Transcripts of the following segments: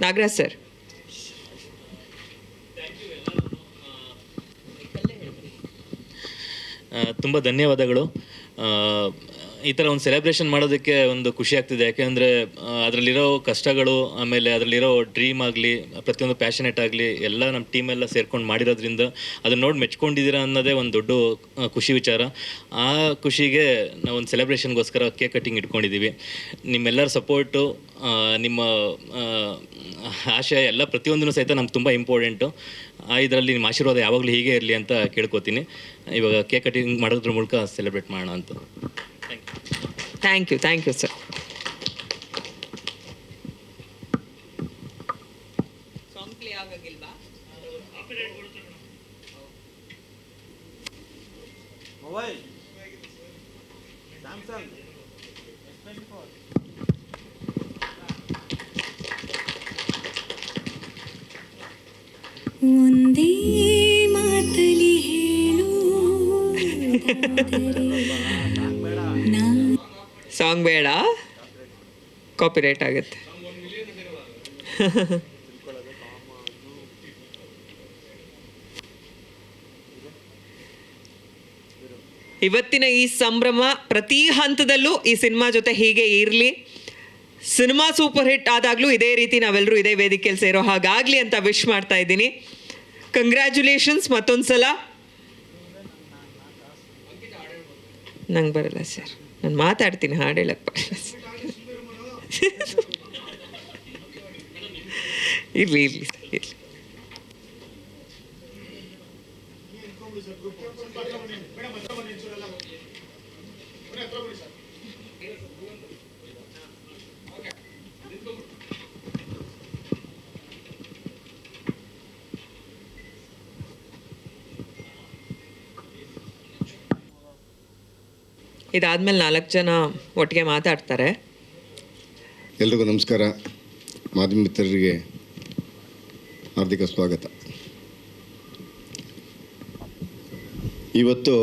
Nagaraj sir. ತುಂಬ ಧನ್ಯವಾದಗಳು. ಈ ಥರ ಒಂದು ಸೆಲೆಬ್ರೇಷನ್ ಮಾಡೋದಕ್ಕೆ ಒಂದು ಖುಷಿ ಆಗ್ತಿದೆ. ಯಾಕೆಂದರೆ ಅದರಲ್ಲಿರೋ ಕಷ್ಟಗಳು, ಆಮೇಲೆ ಅದರಲ್ಲಿರೋ ಡ್ರೀಮ್ ಆಗಲಿ, ಪ್ರತಿಯೊಂದು ಪ್ಯಾಷನೇಟ್ ಆಗಲಿ ಎಲ್ಲ ನಮ್ಮ ಟೀಮೆಲ್ಲ ಸೇರ್ಕೊಂಡು ಮಾಡಿರೋದ್ರಿಂದ ಅದನ್ನ ನೋಡಿ ಮೆಚ್ಕೊಂಡಿದ್ದೀರಾ ಅನ್ನೋದೇ ಒಂದು ದೊಡ್ಡ ಖುಷಿ ವಿಚಾರ. ಆ ಖುಷಿಗೆ ನಾವು ಒಂದು ಸೆಲೆಬ್ರೇಷನ್ಗೋಸ್ಕರ ಕೇಕ್ ಕಟ್ಟಿಂಗ್ ಇಟ್ಕೊಂಡಿದ್ದೀವಿ. ನಿಮ್ಮೆಲ್ಲರ ಸಪೋರ್ಟು, ನಿಮ್ಮ ಆಶಯ ಎಲ್ಲ ಪ್ರತಿಯೊಂದೂ ಸಹಿತ ನಮ್ಗೆ ತುಂಬ ಇಂಪಾರ್ಟೆಂಟು. ಇದರಲ್ಲಿ ನಿಮ್ಮ ಆಶೀರ್ವಾದ ಯಾವಾಗಲೂ ಹೀಗೆ ಇರಲಿ ಅಂತ ಕೇಳ್ಕೊತೀನಿ. ಇವಾಗ ಕೇಕ್ ಕಟ್ಟಿಂಗ್ ಮಾಡೋದ್ರ ಮೂಲಕ ಸೆಲೆಬ್ರೇಟ್ ಮಾಡೋಣ ಅಂತ. Thank you sir. Song play ಆಗಂಗಿಲ್ವಾ? ಮೊಬೈಲ್ ಸ್ಯಾಮ್ಸಂಗ್ ಒಂದೇ ಮಾತಲಿ ಹೇಳು ಸಾಂಗ್ ಬೇಡ, ಕಾಪಿರೈಟ್ ಆಗುತ್ತೆ. ಇವತ್ತಿನ ಈ ಸಂಭ್ರಮ ಪ್ರತಿ ಹಂತದಲ್ಲೂ ಈ ಸಿನಿಮಾ ಜೊತೆ ಹೀಗೆ ಇರಲಿ. ಸಿನಿಮಾ ಸೂಪರ್ ಹಿಟ್ ಆದಾಗಲೂ ಇದೇ ರೀತಿ ನಾವೆಲ್ಲರೂ ಇದೇ ವೇದಿಕೆಯಲ್ಲಿ ಸೇರೋ ಹಾಗಾಗಲಿ ಅಂತ ವಿಶ್ ಮಾಡ್ತಾ ಇದ್ದೀನಿ. ಕಂಗ್ರ್ಯಾಚುಲೇಷನ್ಸ್ ಮತ್ತೊಂದು ಸಲ. ನಂಗೆ ಬರಲ್ಲ ಸರ್, ನಾನು ಮಾತಾಡ್ತೀನಿ, ಹಾಡು ಹೇಳಕ್ಕೆ ಬರಲ್ಲ ಸರ್. ಇರಲಿ ಇರಲಿ ಸರ್, ಇರಲಿ. ಇದಾದ್ಮೇಲೆ 4 ಜನ ಒಟ್ಟಿಗೆ ಮಾತಾಡ್ತಾರೆ. ಎಲ್ರಿಗೂ ನಮಸ್ಕಾರ. ಮಾಧ್ಯಮ ಮಿತ್ರರಿಗೆ ಹಾರ್ದಿಕ ಸ್ವಾಗತ. ಇವತ್ತು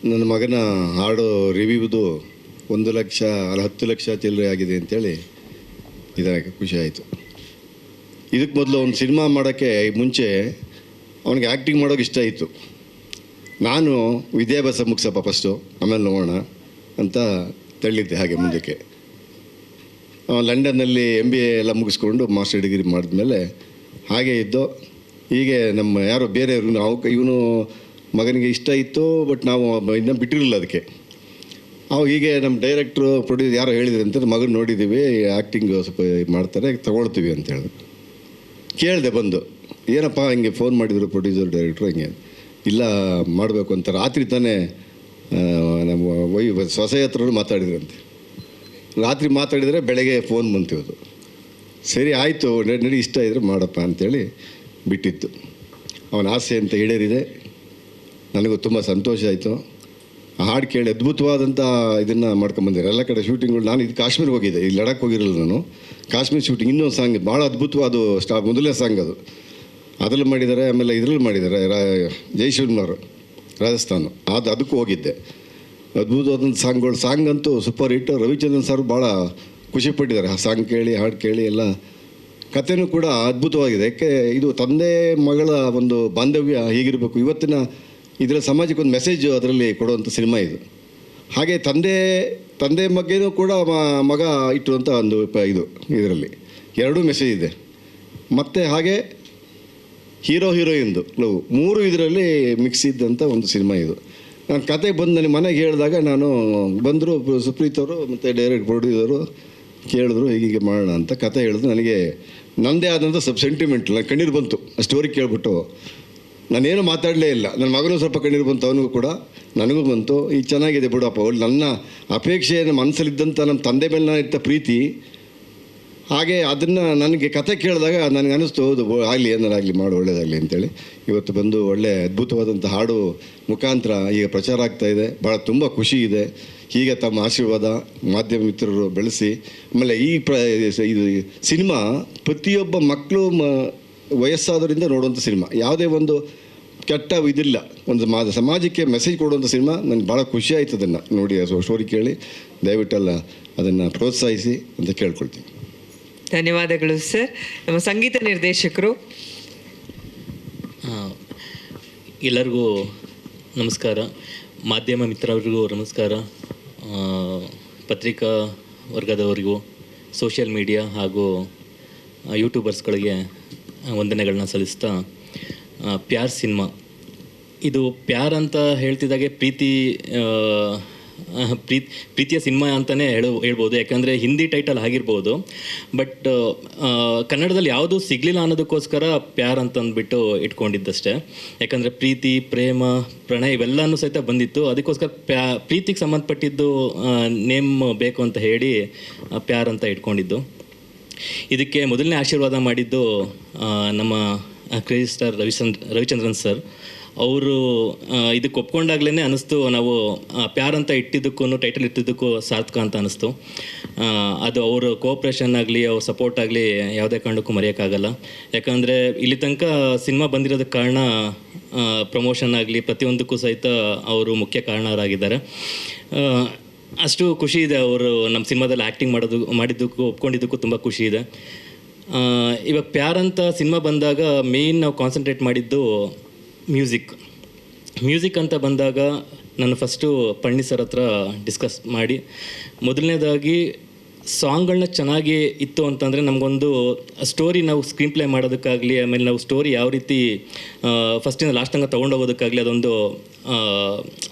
ನನ್ನ ಮಗನ ಹಾಡು ರಿವ್ಯೂದು 1 ಲಕ್ಷ ಅಲ್ಲ 10 ಲಕ್ಷ ಚಿಲ್ಲರೆ ಆಗಿದೆ ಅಂತೇಳಿ ಇದಕ್ಕೆ ಖುಷಿ ಆಯಿತು. ಇದಕ್ಕೆ ಮೊದಲು ಒಂದು ಸಿನಿಮಾ ಮಾಡೋಕ್ಕೆ ಮುಂಚೆ ಅವನಿಗೆ ಆ್ಯಕ್ಟಿಂಗ್ ಮಾಡೋಕ್ಕೆ ಇಷ್ಟ ಇತ್ತು. ನಾನು ವಿದ್ಯಾಭ್ಯಾಸ ಮುಗಿಸಪ್ಪ ಫಸ್ಟು, ಆಮೇಲೆ ನೋಡೋಣ ಅಂತ ತಳ್ಳಿದ್ದೆ. ಹಾಗೆ ಮುಂದಕ್ಕೆ ಲಂಡನ್ನಲ್ಲಿ MBA ಎಲ್ಲ ಮುಗಿಸ್ಕೊಂಡು ಮಾಸ್ಟರ್ ಡಿಗ್ರಿ ಮಾಡಿದ್ಮೇಲೆ ಹಾಗೆ ಇದ್ದು. ಹೀಗೆ ನಮ್ಮ ಯಾರೋ ಬೇರೆಯವರು ಇವನು ಮಗನಿಗೆ ಇಷ್ಟ ಇತ್ತು, ಬಟ್ ನಾವು ಇನ್ನೂ ಬಿಟ್ಟಿರಲಿಲ್ಲ ಅದಕ್ಕೆ. ಅವಾಗ ಹೀಗೆ ನಮ್ಮ ಡೈರೆಕ್ಟ್ರು ಪ್ರೊಡ್ಯೂಸರ್ ಯಾರೋ ಹೇಳಿದ್ರು ಅಂತ, ಮಗನ ನೋಡಿದ್ದೀವಿ ಆ್ಯಕ್ಟಿಂಗ್ ಸ್ವಲ್ಪ ಮಾಡ್ತಾರೆ, ತೊಗೊಳ್ತೀವಿ ಅಂತ ಹೇಳಿದ್ರು. ಕೇಳಿದೆ ಬಂದು, ಏನಪ್ಪ ಹಿಂಗೆ ಫೋನ್ ಮಾಡಿದರು ಪ್ರೊಡ್ಯೂಸರ್ ಡೈರೆಕ್ಟ್ರು, ಹಿಂಗೆ ಇಲ್ಲ ಮಾಡಬೇಕು ಅಂತ. ರಾತ್ರಿ ತಾನೇ ನಮ್ಮ ಸೊಸೆ ಹತ್ರನೂ ಮಾತಾಡಿದ್ರಂತೆ. ರಾತ್ರಿ ಮಾತಾಡಿದರೆ ಬೆಳಗ್ಗೆ ಫೋನ್ ಬಂತಿರೋದು. ಸರಿ ಆಯಿತು ನಡಿ, ಇಷ್ಟ ಇದ್ದರೆ ಮಾಡಪ್ಪ ಅಂಥೇಳಿ ಬಿಟ್ಟಿತ್ತು. ಅವನ ಆಸೆ ಅಂತ ಈಡೇರಿದೆ. ನನಗೂ ತುಂಬ ಸಂತೋಷ ಆಯಿತು. ಆ ಹಾಡು ಕೇಳಿ ಅದ್ಭುತವಾದಂಥ ಇದನ್ನು ಮಾಡ್ಕೊಂಬಂದಿದ್ದಾರೆ. ಎಲ್ಲ ಕಡೆ ಶೂಟಿಂಗ್ಗಳು. ನಾನು ಇದು ಕಾಶ್ಮೀರ್ಗೆ ಹೋಗಿದ್ದೆ, ಇಲ್ಲಿ ಲಡಾಖ್ ಹೋಗಿರಲಿಲ್ಲ ನಾನು. ಕಾಶ್ಮೀರ್ ಶೂಟಿಂಗ್ ಇನ್ನೊಂದು ಸಾಂಗ್ ಭಾಳ ಅದ್ಭುತವಾದ ಮೊದಲನೇ ಸಾಂಗ್ ಅದು. ಅದರಲ್ಲಿ ಮಾಡಿದ್ದಾರೆ. ಆಮೇಲೆ ಇದರಲ್ಲಿ ಮಾಡಿದ್ದಾರೆ, ಜೈಶಲ್ಮರ್ ರಾಜಸ್ಥಾನ, ಅದಕ್ಕೂ ಹೋಗಿದ್ದೆ. ಅದ್ಭುತವಾದಂಥ ಸಾಂಗ್ ಅಂತೂ ಸೂಪರ್ ಹಿಟ್. ರವಿಚಂದ್ರನ್ ಸರ್ ಭಾಳ ಖುಷಿಪಟ್ಟಿದ್ದಾರೆ ಆ ಸಾಂಗ್ ಕೇಳಿ, ಹಾಡು ಕೇಳಿ. ಎಲ್ಲ ಕಥೆನೂ ಕೂಡ ಅದ್ಭುತವಾಗಿದೆ. ಯಾಕೆ ಇದು ತಂದೆ ಮಗಳ ಒಂದು ಬಾಂಧವ್ಯ ಹೀಗಿರಬೇಕು. ಇವತ್ತಿನ ಇದರ ಸಮಾಜಕ್ಕೆ ಒಂದು ಮೆಸೇಜ್ ಅದರಲ್ಲಿ ಕೊಡುವಂಥ ಸಿನಿಮಾ ಇದು. ಹಾಗೆ ತಂದೆ ಬಗ್ಗೆನೂ ಕೂಡ ಮಗ ಇಟ್ಟುವಂಥ ಒಂದು ಇದು ಇದರಲ್ಲಿ ಎರಡೂ ಮೆಸೇಜ್ ಇದೆ. ಮತ್ತು ಹಾಗೆ ಹೀರೋಯಿನ್ದು ಲವ್ 3 ಇದರಲ್ಲಿ ಮಿಕ್ಸ್ ಇದ್ದಂಥ ಒಂದು ಸಿನಿಮಾ ಇದು. ನಾನು ಕತೆ ಬಂದು ನನಗೆ ಮನೆಗೆ ಹೇಳಿದಾಗ ನಾನು ಬಂದರು ಸುಪ್ರೀತ್ ಅವರು ಮತ್ತು ಡೈರೆಕ್ಟ್ ಪ್ರೊಡ್ಯೂಸರು ಕೇಳಿದ್ರು, ಹೀಗೆ ಮಾಡೋಣ ಅಂತ ಕತೆ ಹೇಳಿದ್ರು. ನನಗೆ ನನ್ನದೇ ಆದಂಥ ಸ್ವಲ್ಪ ಸೆಂಟಿಮೆಂಟ್, ನಾನು ಕಣ್ಣೀರು ಬಂತು ಆ ಸ್ಟೋರಿ ಕೇಳಿಬಿಟ್ಟು. ನಾನೇನು ಮಾತಾಡಲೇ ಇಲ್ಲ. ನನ್ನ ಮಗನೂ ಸ್ವಲ್ಪ ಕಣ್ಣೀರು ಬಂತು, ಅವನಿಗೂ ಕೂಡ, ನನಗೂ ಬಂತು. ಈಗ ಚೆನ್ನಾಗಿದೆ ಬಿಡಪ್ಪ. ನನ್ನ ಅಪೇಕ್ಷೆ ಮನಸ್ಸಲ್ಲಿದ್ದಂಥ ನಮ್ಮ ತಂದೆ ಮೇಲೆ ಇದ್ದ ಪ್ರೀತಿ, ಹಾಗೆ ಅದನ್ನು ನನಗೆ ಕತೆ ಕೇಳಿದಾಗ ನನಗೆ ಅನ್ನಿಸ್ತು, ಹೌದು ಆಗಲಿ, ಏನಾರಾಗಲಿ ಮಾಡು, ಒಳ್ಳೆಯದಾಗಲಿ ಅಂತೇಳಿ ಇವತ್ತು ಬಂದು ಒಳ್ಳೆ ಅದ್ಭುತವಾದಂಥ ಹಾಡು ಮುಖಾಂತರ ಈಗ ಪ್ರಚಾರ ಆಗ್ತಾಯಿದೆ. ಭಾಳ ತುಂಬ ಖುಷಿ ಇದೆ. ಹೀಗೆ ತಮ್ಮ ಆಶೀರ್ವಾದ ಮಾಧ್ಯಮ ಮಿತ್ರರು ಬೆಳೆಸಿ. ಆಮೇಲೆ ಇದು ಸಿನಿಮಾ ಪ್ರತಿಯೊಬ್ಬ ಮಕ್ಕಳು ವಯಸ್ಸಾದವರಿಂದ ನೋಡುವಂಥ ಸಿನಿಮಾ. ಯಾವುದೇ ಒಂದು ಕೆಟ್ಟ ಇದಿಲ್ಲ, ಒಂದು ಸಮಾಜಕ್ಕೆ ಮೆಸೇಜ್ ಕೊಡುವಂಥ ಸಿನಿಮಾ. ನನಗೆ ಭಾಳ ಖುಷಿ ಆಯ್ತು ಅದನ್ನು ನೋಡಿ, ಸ್ಟೋರಿ ಕೇಳಿ. ದಯವಿಟ್ಟೆಲ್ಲ ಅದನ್ನು ಪ್ರೋತ್ಸಾಹಿಸಿ ಅಂತ ಕೇಳ್ಕೊಳ್ತೀನಿ. ಧನ್ಯವಾದಗಳು ಸರ್. ನಮ್ಮ ಸಂಗೀತ ನಿರ್ದೇಶಕರು. ಎಲ್ಲರಿಗೂ ನಮಸ್ಕಾರ. ಮಾಧ್ಯಮ ಮಿತ್ರರಿಗೂ ನಮಸ್ಕಾರ. ಪತ್ರಿಕಾ ವರ್ಗದವರಿಗೂ, ಸೋಷಿಯಲ್ ಮೀಡಿಯಾ ಹಾಗೂ ಯೂಟ್ಯೂಬರ್ಸ್ಗಳಿಗೆ ವಂದನೆಗಳನ್ನ ಸಲ್ಲಿಸ್ತಾ, ಪ್ಯಾರ್ ಸಿನಿಮಾ ಇದು ಪ್ಯಾರ್ ಅಂತ ಹೇಳ್ತಿದ್ದಾಗೆ ಪ್ರೀತಿಯ ಸಿನಿಮಾ ಅಂತಲೇ ಹೇಳ್ಬೋದು. ಯಾಕಂದರೆ ಹಿಂದಿ ಟೈಟಲ್ ಆಗಿರ್ಬೋದು, ಬಟ್ ಕನ್ನಡದಲ್ಲಿ ಯಾವುದೂ ಸಿಗಲಿಲ್ಲ ಅನ್ನೋದಕ್ಕೋಸ್ಕರ ಪ್ಯಾರ್ ಅಂತಂದ್ಬಿಟ್ಟು ಇಟ್ಕೊಂಡಿದ್ದಷ್ಟೇ. ಯಾಕಂದರೆ ಪ್ರೀತಿ, ಪ್ರೇಮ, ಪ್ರಣಯ ಇವೆಲ್ಲನೂ ಸಹಿತ ಬಂದಿತ್ತು. ಅದಕ್ಕೋಸ್ಕರ ಪ್ರೀತಿಗೆ ಸಂಬಂಧಪಟ್ಟಿದ್ದು ನೇಮ್ ಬೇಕು ಅಂತ ಹೇಳಿ ಪ್ಯಾರ್ ಅಂತ ಇಟ್ಕೊಂಡಿದ್ದು. ಇದಕ್ಕೆ ಮೊದಲನೇ ಆಶೀರ್ವಾದ ಮಾಡಿದ್ದು ನಮ್ಮ ಕ್ರೇಜಿ ಸ್ಟಾರ್ ರವಿಚಂದ್ರನ್ ಸರ್. ಅವರು ಇದಕ್ಕೆ ಒಪ್ಕೊಂಡಾಗ್ಲೇ ಅನ್ನಿಸ್ತು, ನಾವು ಪ್ಯಾರ್ ಅಂತ ಇಟ್ಟಿದ್ದಕ್ಕೂ ಟೈಟಲ್ ಇಟ್ಟಿದ್ದಕ್ಕೂ ಸಾರ್ಥಕ ಅಂತ ಅನ್ನಿಸ್ತು. ಅದು ಅವ್ರ ಕೋಆಪ್ರೇಷನ್ ಆಗಲಿ, ಅವ್ರ ಸಪೋರ್ಟ್ ಆಗಲಿ ಯಾವುದೇ ಕಾರಣಕ್ಕೂ ಮರೆಯೋಕ್ಕಾಗಲ್ಲ. ಯಾಕಂದರೆ ಇಲ್ಲಿ ತನಕ ಸಿನಿಮಾ ಬಂದಿರೋದಕ್ಕೆ ಕಾರಣ ಪ್ರಮೋಷನ್ ಆಗಲಿ ಪ್ರತಿಯೊಂದಕ್ಕೂ ಸಹಿತ ಅವರು ಮುಖ್ಯ ಕಾರಣರಾಗಿದ್ದಾರೆ. ಅಷ್ಟು ಖುಷಿ ಇದೆ ಅವರು ನಮ್ಮ ಸಿನಿಮಾದಲ್ಲಿ ಆ್ಯಕ್ಟಿಂಗ್ ಮಾಡಿದ್ದಕ್ಕೂ ಒಪ್ಕೊಂಡಿದ್ದಕ್ಕೂ ತುಂಬ ಖುಷಿ ಇದೆ. ಇವಾಗ ಪ್ಯಾರ್ ಅಂತ ಸಿನಿಮಾ ಬಂದಾಗ ಮೇಯ್ನ್ ನಾವು ಕಾನ್ಸಂಟ್ರೇಟ್ ಮಾಡಿದ್ದು ಮ್ಯೂಸಿಕ್ ಅಂತ ಬಂದಾಗ ನಾನು ಫಸ್ಟು ಪಣ್ಣಿ ಸರ್ ಹತ್ರ ಡಿಸ್ಕಸ್ ಮಾಡಿ, ಮೊದಲನೇದಾಗಿ ಸಾಂಗ್ಗಳನ್ನ ಚೆನ್ನಾಗಿ ಇತ್ತು ಅಂತಂದರೆ ನಮಗೊಂದು ಸ್ಟೋರಿ ನಾವು ಸ್ಕ್ರೀನ್ ಪ್ಲೇ ಮಾಡೋದಕ್ಕಾಗಲಿ, ಆಮೇಲೆ ನಾವು ಸ್ಟೋರಿ ಯಾವ ರೀತಿ ಫಸ್ಟಿಂದ ಲಾಸ್ಟ್ ತನಕ ತೊಗೊಂಡೋಗೋದಕ್ಕಾಗಲಿ ಅದೊಂದು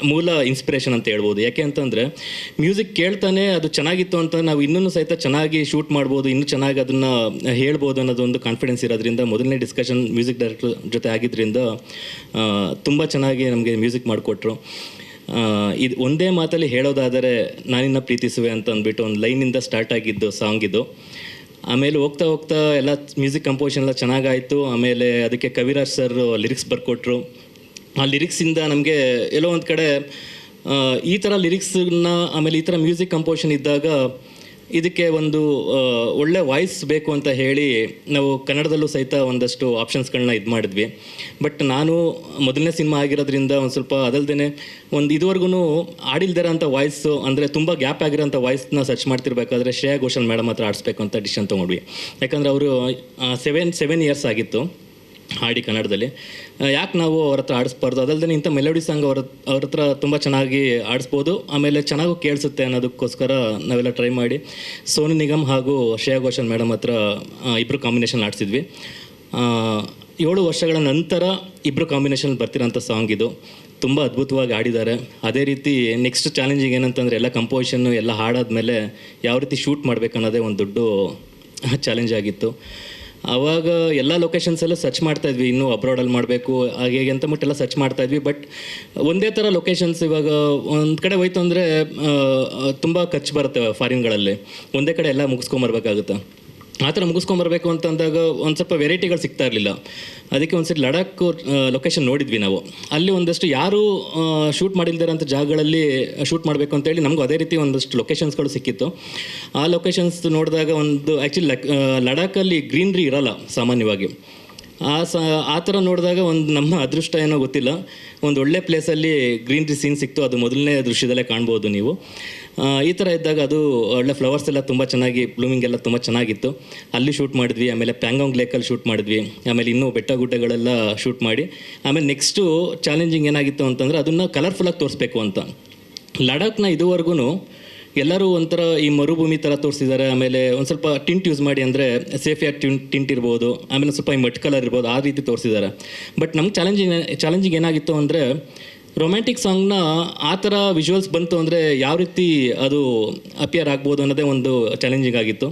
ಮೂಲ ಇನ್ಸ್ಪಿರೇಷನ್ ಅಂತ ಹೇಳ್ಬೋದು. ಯಾಕೆ ಅಂತಂದರೆ ಮ್ಯೂಸಿಕ್ ಕೇಳ್ತಾನೆ ಅದು ಚೆನ್ನಾಗಿತ್ತು ಅಂತ ನಾವು ಇನ್ನೂ ಸಹಿತ ಚೆನ್ನಾಗಿ ಶೂಟ್ ಮಾಡ್ಬೋದು, ಇನ್ನೂ ಚೆನ್ನಾಗಿ ಅದನ್ನು ಹೇಳ್ಬೋದು ಅನ್ನೋದೊಂದು ಕಾನ್ಫಿಡೆನ್ಸ್ ಇರೋದ್ರಿಂದ ಮೊದಲನೇ ಡಿಸ್ಕಷನ್ ಮ್ಯೂಸಿಕ್ ಡೈರೆಕ್ಟರ್ ಜೊತೆ ಆಗಿದ್ದರಿಂದ ತುಂಬ ಚೆನ್ನಾಗಿ ನಮಗೆ ಮ್ಯೂಸಿಕ್ ಮಾಡಿಕೊಟ್ರು. ಇದು ಒಂದೇ ಮಾತಲ್ಲಿ ಹೇಳೋದಾದರೆ ನಾನಿನ್ನ ಪ್ರೀತಿಸುವೆ ಅಂತ ಅಂದ್ಬಿಟ್ಟು ಒಂದು ಲೈನಿಂದ ಸ್ಟಾರ್ಟ್ ಆಗಿದ್ದು ಸಾಂಗ್ ಇದು. ಆಮೇಲೆ ಹೋಗ್ತಾ ಹೋಗ್ತಾ ಎಲ್ಲ ಮ್ಯೂಸಿಕ್ ಕಂಪೋಸಿಷನ್ ಎಲ್ಲ ಚೆನ್ನಾಗಾಯಿತು. ಆಮೇಲೆ ಅದಕ್ಕೆ ಕವಿರಾಜ್ ಸರ್ ಲಿರಿಕ್ಸ್ ಬರ್ಕೊಟ್ರು. ಆ ಲಿರಿಕ್ಸಿಂದ ನಮಗೆ ಎಲ್ಲೋ ಒಂದು ಕಡೆ ಈ ಥರ ಲಿರಿಕ್ಸನ್ನ ಆಮೇಲೆ ಈ ಥರ ಮ್ಯೂಸಿಕ್ ಕಂಪೋಸಿಷನ್ ಇದ್ದಾಗ ಇದಕ್ಕೆ ಒಂದು ಒಳ್ಳೆ ವಾಯ್ಸ್ ಬೇಕು ಅಂತ ಹೇಳಿ ನಾವು ಕನ್ನಡದಲ್ಲೂ ಸಹಿತ ಒಂದಷ್ಟು ಆಪ್ಷನ್ಸ್ಗಳನ್ನ ಇದು ಮಾಡಿದ್ವಿ. ಬಟ್ ನಾನು ಮೊದಲನೇ ಸಿನಿಮಾ ಆಗಿರೋದ್ರಿಂದ ಒಂದು ಸ್ವಲ್ಪ ಅದಲ್ದೇ ಒಂದು ಇದುವರೆಗೂ ಆಡಿಲ್ದಿರೋ ಅಂಥ ವಾಯ್ಸು, ಅಂದರೆ ತುಂಬ ಗ್ಯಾಪ್ ಆಗಿರೋಂಥ ವಾಯ್ಸ್ನ ಸರ್ಚ್ ಮಾಡ್ತಿರ್ಬೇಕಾದ್ರೆ ಶ್ರೇಯಾ ಘೋಷಾಲ್ ಮೇಡಮ್ ಹತ್ರ ಆಡಿಸ್ಬೇಕು ಅಂತ ಡಿಸಿಷನ್ ತೊಗೊಂಡ್ವಿ. ಯಾಕಂದರೆ ಅವರು 7 ಇಯರ್ಸ್ ಆಗಿತ್ತು ಹಾಡಿ ಕನ್ನಡದಲ್ಲಿ. ಯಾಕೆ ನಾವು ಅವ್ರ ಹತ್ರ ಆಡಿಸ್ಬಾರ್ದು, ಅದಲ್ಲದೆ ಇಂಥ ಮೆಲೋಡಿ ಸಾಂಗ್ ಅವ್ರ ಹತ್ರ ತುಂಬ ಚೆನ್ನಾಗಿ ಆಡಿಸ್ಬೋದು, ಆಮೇಲೆ ಚೆನ್ನಾಗೂ ಕೇಳಿಸುತ್ತೆ ಅನ್ನೋದಕ್ಕೋಸ್ಕರ ನಾವೆಲ್ಲ ಟ್ರೈ ಮಾಡಿ ಸೋನು ನಿಗಮ್ ಹಾಗೂ ಶ್ರೇಯಾ ಘೋಷಾಲ್ ಮೇಡಮ್ ಹತ್ರ ಇಬ್ಬರು ಕಾಂಬಿನೇಷನ್ ಆಡಿಸಿದ್ವಿ. 7 ವರ್ಷಗಳ ನಂತರ ಇಬ್ಬರು ಕಾಂಬಿನೇಷನ್ ಬರ್ತಿರೋಂಥ ಸಾಂಗ್ ಇದು. ತುಂಬ ಅದ್ಭುತವಾಗಿ ಆಡಿದ್ದಾರೆ. ಅದೇ ರೀತಿ ನೆಕ್ಸ್ಟ್ ಚಾಲೆಂಜಿಂಗ್ ಏನಂತಂದರೆ ಎಲ್ಲ ಕಂಪೋಸಿಷನ್ನು ಎಲ್ಲ ಹಾಡಾದ್ಮೇಲೆ ಯಾವ ರೀತಿ ಶೂಟ್ ಮಾಡಬೇಕು ಅನ್ನೋದೇ ಒಂದು ದೊಡ್ಡ ಚಾಲೆಂಜ್ ಆಗಿತ್ತು. ಆವಾಗ ಎಲ್ಲ ಲೊಕೇಶನ್ಸಲ್ಲೂ ಸರ್ಚ್ ಮಾಡ್ತಾಯಿದ್ವಿ, ಇನ್ನೂ ಅಬ್ರಾಡಲ್ಲಿ ಮಾಡಬೇಕು ಹಾಗೆ ಅಂತ ಮುಟ್ಟೆಲ್ಲ ಸರ್ಚ್ ಮಾಡ್ತಾಯಿದ್ವಿ. ಬಟ್ ಒಂದೇ ಥರ ಲೊಕೇಶನ್ಸ್ ಇವಾಗ ಒಂದು ಕಡೆ ಹೋಯ್ತು ಅಂದರೆ ತುಂಬ ಖರ್ಚು ಬರುತ್ತೆ ಫಾರಿನ್ಗಳಲ್ಲಿ, ಒಂದೇ ಕಡೆ ಎಲ್ಲ ಮುಗಿಸ್ಕೊಂಬರ್ಬೇಕಾಗುತ್ತೆ. ಆ ಥರ ಮುಗಿಸ್ಕೊಂಬರ್ಬೇಕು ಅಂತಂದಾಗ ಒಂದು ಸ್ವಲ್ಪ ವೆರೈಟಿಗಳು ಸಿಗ್ತಾ ಇರಲಿಲ್ಲ. ಅದಕ್ಕೆ ಒಂದು ಸರಿ ಲಡಾಖ್ ಲೊಕೇಶನ್ ನೋಡಿದ್ವಿ ನಾವು. ಅಲ್ಲಿ ಒಂದಷ್ಟು ಯಾರೂ ಶೂಟ್ ಮಾಡಿಲ್ದಿರೋಂಥ ಜಾಗಗಳಲ್ಲಿ ಶೂಟ್ ಮಾಡಬೇಕು ಅಂತೇಳಿ ನಮಗೂ ಅದೇ ರೀತಿ ಒಂದಷ್ಟು ಲೊಕೇಶನ್ಸ್ಗಳು ಸಿಕ್ಕಿತ್ತು. ಆ ಲೊಕೇಶನ್ಸ್ ನೋಡಿದಾಗ ಒಂದು ಆ್ಯಕ್ಚುಲಿ ಲಡಾಖಲ್ಲಿ ಗ್ರೀನ್ರಿ ಇರೋಲ್ಲ ಸಾಮಾನ್ಯವಾಗಿ. ಆ ಥರ ನೋಡಿದಾಗ ಒಂದು ನಮ್ಮ ಅದೃಷ್ಟ ಏನೋ ಗೊತ್ತಿಲ್ಲ, ಒಂದು ಒಳ್ಳೆ ಪ್ಲೇಸಲ್ಲಿ ಗ್ರೀನ್ರಿ ಸೀನ್ ಸಿಕ್ತು. ಅದು ಮೊದಲನೇ ದೃಶ್ಯದಲ್ಲೇ ಕಾಣ್ಬೋದು ನೀವು. ಈ ಥರ ಇದ್ದಾಗ ಅದು ಒಳ್ಳೆ ಫ್ಲವರ್ಸ್ ಎಲ್ಲ ತುಂಬ ಚೆನ್ನಾಗಿ ಬ್ಲೂಮಿಂಗ್ ಎಲ್ಲ ತುಂಬ ಚೆನ್ನಾಗಿತ್ತು. ಅಲ್ಲಿ ಶೂಟ್ ಮಾಡಿದ್ವಿ. ಆಮೇಲೆ ಪ್ಯಾಂಗಾಂಗ್ ಲೇಕಲ್ಲಿ ಶೂಟ್ ಮಾಡಿದ್ವಿ. ಆಮೇಲೆ ಇನ್ನೂ ಬೆಟ್ಟ ಗುಡ್ಡಗಳೆಲ್ಲ ಶೂಟ್ ಮಾಡಿ ಆಮೇಲೆ ನೆಕ್ಸ್ಟು ಚಾಲೆಂಜಿಂಗ್ ಏನಾಗಿತ್ತು ಅಂತಂದರೆ ಅದನ್ನು ಕಲರ್ಫುಲ್ಲಾಗಿ ತೋರಿಸ್ಬೇಕು ಅಂತ. ಲಡಾಖ್ನ ಇದುವರೆಗೂ ಎಲ್ಲರೂ ಒಂಥರ ಈ ಮರುಭೂಮಿ ಥರ ತೋರಿಸಿದ್ದಾರೆ. ಆಮೇಲೆ ಒಂದು ಸ್ವಲ್ಪ ಟಿಂಟ್ ಯೂಸ್ ಮಾಡಿ, ಅಂದರೆ ಸೇಫಿಯಾಗಿ ಟಿಂಟ್ ಇರ್ಬೋದು, ಆಮೇಲೆ ಸ್ವಲ್ಪ ಈ ಮಡ್ ಕಲರ್ ಇರ್ಬೋದು, ಆ ರೀತಿ ತೋರಿಸಿದ್ದಾರೆ. ಬಟ್ ನಮ್ಗೆ ಚಾಲೆಂಜಿಂಗ್ ಏನಾಗಿತ್ತು ಅಂದರೆ ರೊಮ್ಯಾಂಟಿಕ್ ಸಾಂಗ್ನ ಆ ಥರ ವಿಜುವಲ್ಸ್ ಬಂತು ಅಂದರೆ ಯಾವ ರೀತಿ ಅದು ಅಪಿಯರ್ ಆಗ್ಬೋದು ಅನ್ನೋದೇ ಒಂದು ಚಾಲೆಂಜಿಂಗ್ ಆಗಿತ್ತು.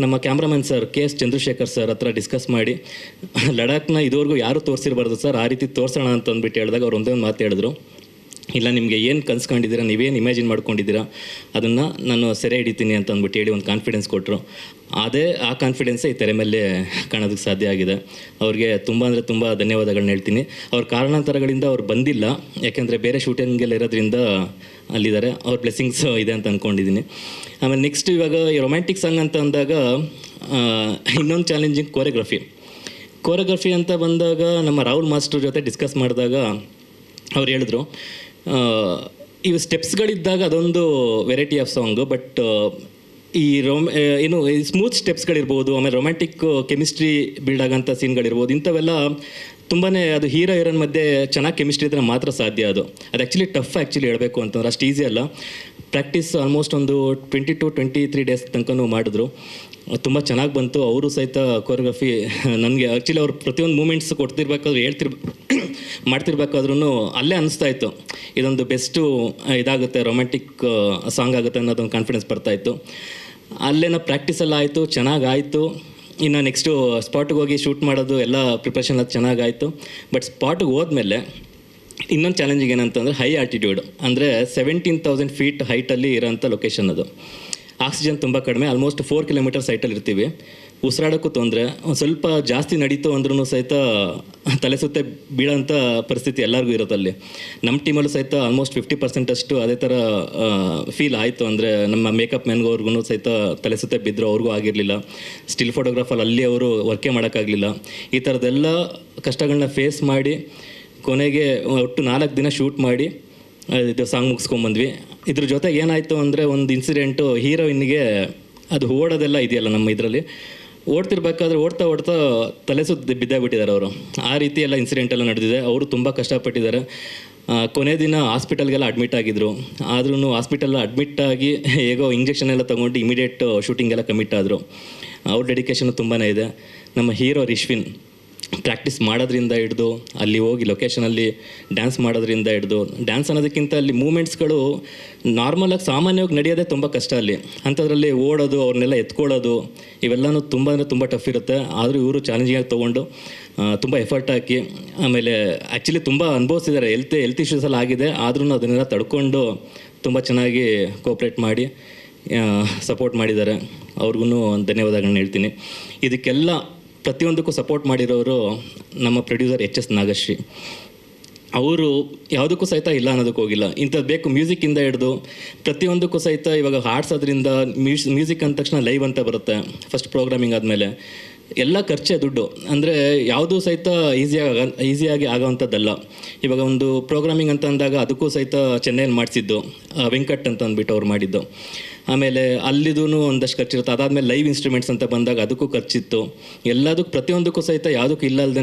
ನಮ್ಮ cameraman sir KS Chandrashekhar sir ಹತ್ರ ಡಿಸ್ಕಸ್ ಮಾಡಿ ಲಡಾಖ್ನ ಇದುವರೆಗೂ ಯಾರೂ ತೋರಿಸಿರ್ಬಾರ್ದು ಸರ್, ಆ ರೀತಿ ತೋರಿಸೋಣ ಅಂತ ಅಂದ್ಬಿಟ್ಟು ಹೇಳಿದಾಗ ಅವ್ರು ಒಂದೇ ಒಂದು ಮಾತು ಹೇಳಿದ್ರು, ಇಲ್ಲ ನಿಮಗೆ ಏನು ಕನ್ಸ್ಕೊಂಡಿದ್ದೀರಾ, ನೀವೇನು ಇಮ್ಯಾಜಿನ್ ಮಾಡ್ಕೊಂಡಿದ್ದೀರಾ ಅದನ್ನು ನಾನು ಸೆರೆ ಹಿಡಿತೀನಿ ಅಂತ ಅಂದ್ಬಿಟ್ಟು ಹೇಳಿ ಒಂದು ಕಾನ್ಫಿಡೆನ್ಸ್ ಕೊಟ್ಟರು. ಆ ಕಾನ್ಫಿಡೆನ್ಸೇ ಈ ತೆರೆ ಮೇಲೆ ಕಾಣೋದಕ್ಕೆ ಸಾಧ್ಯ ಆಗಿದೆ. ಅವ್ರಿಗೆ ತುಂಬ ಅಂದರೆ ತುಂಬ ಧನ್ಯವಾದಗಳನ್ನ ಹೇಳ್ತೀನಿ. ಅವ್ರ ಕಾರಣಾಂತರಗಳಿಂದ ಅವ್ರು ಬಂದಿಲ್ಲ, ಯಾಕೆಂದರೆ ಬೇರೆ ಶೂಟಿಂಗೆಲ್ಲ ಇರೋದ್ರಿಂದ ಅಲ್ಲಿದ್ದಾರೆ. ಅವ್ರ ಬ್ಲೆಸ್ಸಿಂಗ್ಸ್ ಇದೆ ಅಂತ ಅಂದ್ಕೊಂಡಿದ್ದೀನಿ. ಆಮೇಲೆ ನೆಕ್ಸ್ಟ್ ಇವಾಗ ಈ ರೊಮ್ಯಾಂಟಿಕ್ ಸಾಂಗ್ ಅಂತ ಅಂದಾಗ ಇನ್ನೊಂದು ಚಾಲೆಂಜಿಂಗ್ ಕೋರಿಯೋಗ್ರಫಿ ಅಂತ ಬಂದಾಗ ನಮ್ಮ ರಾಹುಲ್ ಮಾಸ್ಟರ್ ಜೊತೆ ಡಿಸ್ಕಸ್ ಮಾಡಿದಾಗ ಅವ್ರು ಹೇಳಿದ್ರು, ಇವು ಸ್ಟೆಪ್ಸ್ಗಳಿದ್ದಾಗ ಅದೊಂದು ವೆರೈಟಿ ಆಫ್ ಸಾಂಗು, ಬಟ್ ಈ ಏನು ಸ್ಮೂತ್ ಸ್ಟೆಪ್ಸ್ಗಳಿರ್ಬೋದು, ಆಮೇಲೆ ರೊಮ್ಯಾಂಟಿಕ್ ಕೆಮಿಸ್ಟ್ರಿ ಬಿಲ್ಡ್ ಆಗೋಂಥ ಸೀನ್ಗಳಿರ್ಬೋದು, ಇಂಥವೆಲ್ಲ ತುಂಬಾ ಅದು ಹೀರೋ ಹೀರೋನ್ ಮಧ್ಯೆ ಚೆನ್ನಾಗಿ ಕೆಮಿಸ್ಟ್ರಿ ಇದ್ದರೆ ಮಾತ್ರ ಸಾಧ್ಯ. ಅದು ಆ್ಯಕ್ಚುಲಿ ಟಫ್ ಆ್ಯಕ್ಚುಲಿ ಹೇಳಬೇಕು ಅಂತಂದ್ರೆ ಅಷ್ಟು ಈಸಿ ಅಲ್ಲ. ಪ್ರಾಕ್ಟೀಸ್ ಆಲ್ಮೋಸ್ಟ್ ಒಂದು 20 to 23 ಡೇಸ್ ತನಕನೂ ಮಾಡಿದ್ರು. ತುಂಬ ಚೆನ್ನಾಗಿ ಬಂತು. ಅವರು ಸಹಿತ ಕೋರಿಯೋಗ್ರಫಿ ನನಗೆ ಆ್ಯಕ್ಚುಲಿ ಅವ್ರು ಪ್ರತಿಯೊಂದು ಮೂಮೆಂಟ್ಸ್ ಕೊಡ್ತಿರ್ಬೇಕಾದ್ರೂ ಮಾಡ್ತಿರ್ಬೇಕಾದ್ರೂ ಅಲ್ಲೇ ಅನಿಸ್ತಾ ಇತ್ತು ಇದೊಂದು ಬೆಸ್ಟು ಇದಾಗುತ್ತೆ, ರೊಮ್ಯಾಂಟಿಕ್ ಸಾಂಗ್ ಆಗುತ್ತೆ ಅನ್ನೋದೊಂದು ಕಾನ್ಫಿಡೆನ್ಸ್ ಬರ್ತಾಯಿತ್ತು. ಅಲ್ಲೇನೋ ಪ್ರಾಕ್ಟೀಸೆಲ್ಲ ಆಯಿತು, ಚೆನ್ನಾಗಾಯಿತು. ಇನ್ನು ನೆಕ್ಸ್ಟು ಸ್ಪಾಟಿಗೆ ಹೋಗಿ ಶೂಟ್ ಮಾಡೋದು ಎಲ್ಲ ಪ್ರಿಪ್ರೇಷನ್ ಅದು ಚೆನ್ನಾಗಾಯಿತು. ಬಟ್ ಸ್ಪಾಟಿಗೆ ಹೋದ್ಮೇಲೆ ಇನ್ನೊಂದು ಚಾಲೆಂಜಿಂಗ್ ಏನಂತಂದರೆ ಹೈ ಆಲ್ಟಿಟ್ಯೂಡ್, ಅಂದರೆ 17,000 ಫೀಟ್ ಹೈಟಲ್ಲಿ ಇರೋಂಥ ಲೊಕೇಶನ್ ಅದು. ಆಕ್ಸಿಜನ್ ತುಂಬ ಕಡಿಮೆ, ಆಲ್ಮೋಸ್ಟ್ 4 ಕಿಲೋಮೀಟರ್ಸ್ ಹೈಟಲ್ಲಿ ಇರ್ತೀವಿ. ಉಸಿರಾಡೋಕ್ಕೂ ತೊಂದರೆ. ಒಂದು ಸ್ವಲ್ಪ ಜಾಸ್ತಿ ನಡೀತು ಅಂದ್ರೂ ಸಹಿತ ತಲೆ ಸುತ್ತೆ ಬೀಳೋಂಥ ಪರಿಸ್ಥಿತಿ ಎಲ್ಲರಿಗೂ ಇರುತ್ತಲ್ಲಿ. ನಮ್ಮ ಟೀಮಲ್ಲೂ ಸಹಿತ ಆಲ್ಮೋಸ್ಟ್ 50% ಅಷ್ಟು ಅದೇ ಥರ ಫೀಲ್ ಆಯಿತು. ಅಂದರೆ ನಮ್ಮ ಮೇಕಪ್ ಮ್ಯಾನ್ಗೂ ಸಹಿತ ತಲೆ ಸುತ್ತೆ ಬಿದ್ದರು, ಅವ್ರಿಗೂ ಆಗಿರಲಿಲ್ಲ. ಸ್ಟಿಲ್ ಫೋಟೋಗ್ರಾಫಲ್ಲಿ ಅಲ್ಲಿ ಅವರು ವರ್ಕೇ ಮಾಡೋಕ್ಕಾಗಲಿಲ್ಲ. ಈ ಥರದ್ದೆಲ್ಲ ಕಷ್ಟಗಳನ್ನ ಫೇಸ್ ಮಾಡಿ ಕೊನೆಗೆ ಒಟ್ಟು 4 ದಿನ ಶೂಟ್ ಮಾಡಿ ಇದು ಸಾಂಗ್ ಮುಗಿಸ್ಕೊಂಬಂದ್ವಿ. ಇದ್ರ ಜೊತೆಗೆ ಏನಾಯಿತು ಅಂದರೆ ಒಂದು ಇನ್ಸಿಡೆಂಟು, ಹೀರೋಯಿನ್ಗೆ ಅದು ಓಡೋದೆಲ್ಲ ಇದೆಯಲ್ಲ ನಮ್ಮ ಇದರಲ್ಲಿ, ಓಡ್ತಿರ್ಬೇಕಾದ್ರೆ ಓಡ್ತಾ ತಲೆ ಸುತ್ತ ಬಿದ್ದಾಗ್ಬಿಟ್ಟಿದ್ದಾರೆ ಅವರು. ಆ ರೀತಿ ಎಲ್ಲ ಇನ್ಸಿಡೆಂಟ್ ಎಲ್ಲ ನಡೆದಿದೆ. ಅವರು ತುಂಬ ಕಷ್ಟಪಟ್ಟಿದ್ದಾರೆ. ಕೊನೆ ದಿನ ಹಾಸ್ಪಿಟಲ್ಗೆಲ್ಲ ಅಡ್ಮಿಟ್ ಆಗಿದ್ದರು. ಆದ್ರೂ ಹಾಸ್ಪಿಟಲ್ ಅಡ್ಮಿಟ್ ಆಗಿ ಹೇಗೋ ಇಂಜೆಕ್ಷನ್ ಎಲ್ಲ ತೊಗೊಂಡು ಇಮಿಡಿಯೇಟ್ ಶೂಟಿಂಗೆಲ್ಲ ಕಮಿಟ್ ಆದರು. ಅವ್ರ ಡೆಡಿಕೇಶನ್ ತುಂಬಾ ಇದೆ. ನಮ್ಮ ಹೀರೋ ರಿಶ್ವಿನ್ ಪ್ರಾಕ್ಟೀಸ್ ಮಾಡೋದ್ರಿಂದ ಹಿಡ್ದು ಅಲ್ಲಿ ಹೋಗಿ ಲೊಕೇಶನಲ್ಲಿ ಡ್ಯಾನ್ಸ್ ಮಾಡೋದ್ರಿಂದ ಹಿಡ್ದು, ಡ್ಯಾನ್ಸ್ ಅನ್ನೋದಕ್ಕಿಂತ ಅಲ್ಲಿ ಮೂಮೆಂಟ್ಸ್ಗಳು ನಾರ್ಮಲಾಗಿ ಸಾಮಾನ್ಯವಾಗಿ ನಡೆಯೋದೇ ತುಂಬ ಕಷ್ಟ ಅಲ್ಲಿ. ಅಂಥದ್ರಲ್ಲಿ ಓಡೋದು, ಅವ್ರನ್ನೆಲ್ಲ ಎತ್ಕೊಳ್ಳೋದು, ಇವೆಲ್ಲನೂ ತುಂಬ ಟಫ್ ಇರುತ್ತೆ. ಆದರೂ ಇವರು ಚಾಲೆಂಜಿಂಗಾಗಿ ತೊಗೊಂಡು ತುಂಬ ಎಫರ್ಟ್ ಹಾಕಿ, ಆಮೇಲೆ ಆ್ಯಕ್ಚುಲಿ ತುಂಬ ಅನುಭವಿಸಿದ್ದಾರೆ. ಹೆಲ್ತ್ ಇಶ್ಯೂಸ್ ಎಲ್ಲ ಆಗಿದೆ, ಆದ್ರೂ ಅದನ್ನೆಲ್ಲ ತಡ್ಕೊಂಡು ತುಂಬ ಚೆನ್ನಾಗಿ ಕೋಪ್ರೇಟ್ ಮಾಡಿ ಸಪೋರ್ಟ್ ಮಾಡಿದ್ದಾರೆ. ಅವ್ರಿಗೂ ಧನ್ಯವಾದಗಳನ್ನ ಹೇಳ್ತೀನಿ. ಇದಕ್ಕೆಲ್ಲ ಪ್ರತಿಯೊಂದಕ್ಕೂ ಸಪೋರ್ಟ್ ಮಾಡಿರೋರು ನಮ್ಮ ಪ್ರೊಡ್ಯೂಸರ್ HS ನಾಗಶ್ರೀ. ಅವರು ಯಾವುದಕ್ಕೂ ಸಹಿತ ಇಲ್ಲ ಅನ್ನೋದಕ್ಕೆ ಹೋಗಿಲ್ಲ. ಇಂಥದ್ದು ಬೇಕು ಮ್ಯೂಸಿಕ್ಕಿಂದ ಹಿಡಿದು ಪ್ರತಿಯೊಂದಕ್ಕೂ ಸಹಿತ. ಇವಾಗ ಹಾಡ್ಸೋದ್ರಿಂದ ಮ್ಯೂಸಿಕ್ ಅಂದ ತಕ್ಷಣ ಲೈವ್ ಅಂತ ಬರುತ್ತೆ. ಫಸ್ಟ್ ಪ್ರೋಗ್ರಾಮಿಂಗ್ ಆದಮೇಲೆ ಎಲ್ಲ ಖರ್ಚೇ ದುಡ್ಡು. ಅಂದರೆ ಯಾವುದೂ ಸಹಿತ ಈಸಿಯಾಗಿ ಆಗೋವಂಥದ್ದಲ್ಲ. ಇವಾಗ ಒಂದು ಪ್ರೋಗ್ರಾಮಿಂಗ್ ಅಂತ ಅಂದಾಗ ಅದಕ್ಕೂ ಸಹಿತ ಚೆನ್ನೈಯಲ್ಲಿ ಮಾಡಿಸಿದ್ದು ವೆಂಕಟ್ ಅಂತ ಅಂದ್ಬಿಟ್ಟು ಅವ್ರು ಮಾಡಿದ್ದು. ಆಮೇಲೆ ಅಲ್ಲಿದೂ ಒಂದಷ್ಟು ಖರ್ಚಿರುತ್ತೆ. ಅದಾದಮೇಲೆ ಲೈವ್ ಇನ್ಸ್ಟ್ರೂಮೆಂಟ್ಸ್ ಅಂತ ಬಂದಾಗ ಅದಕ್ಕೂ ಖರ್ಚಿತ್ತು. ಎಲ್ಲದಕ್ಕೂ ಪ್ರತಿಯೊಂದಕ್ಕೂ ಸಹಿತ ಯಾವುದಕ್ಕೂ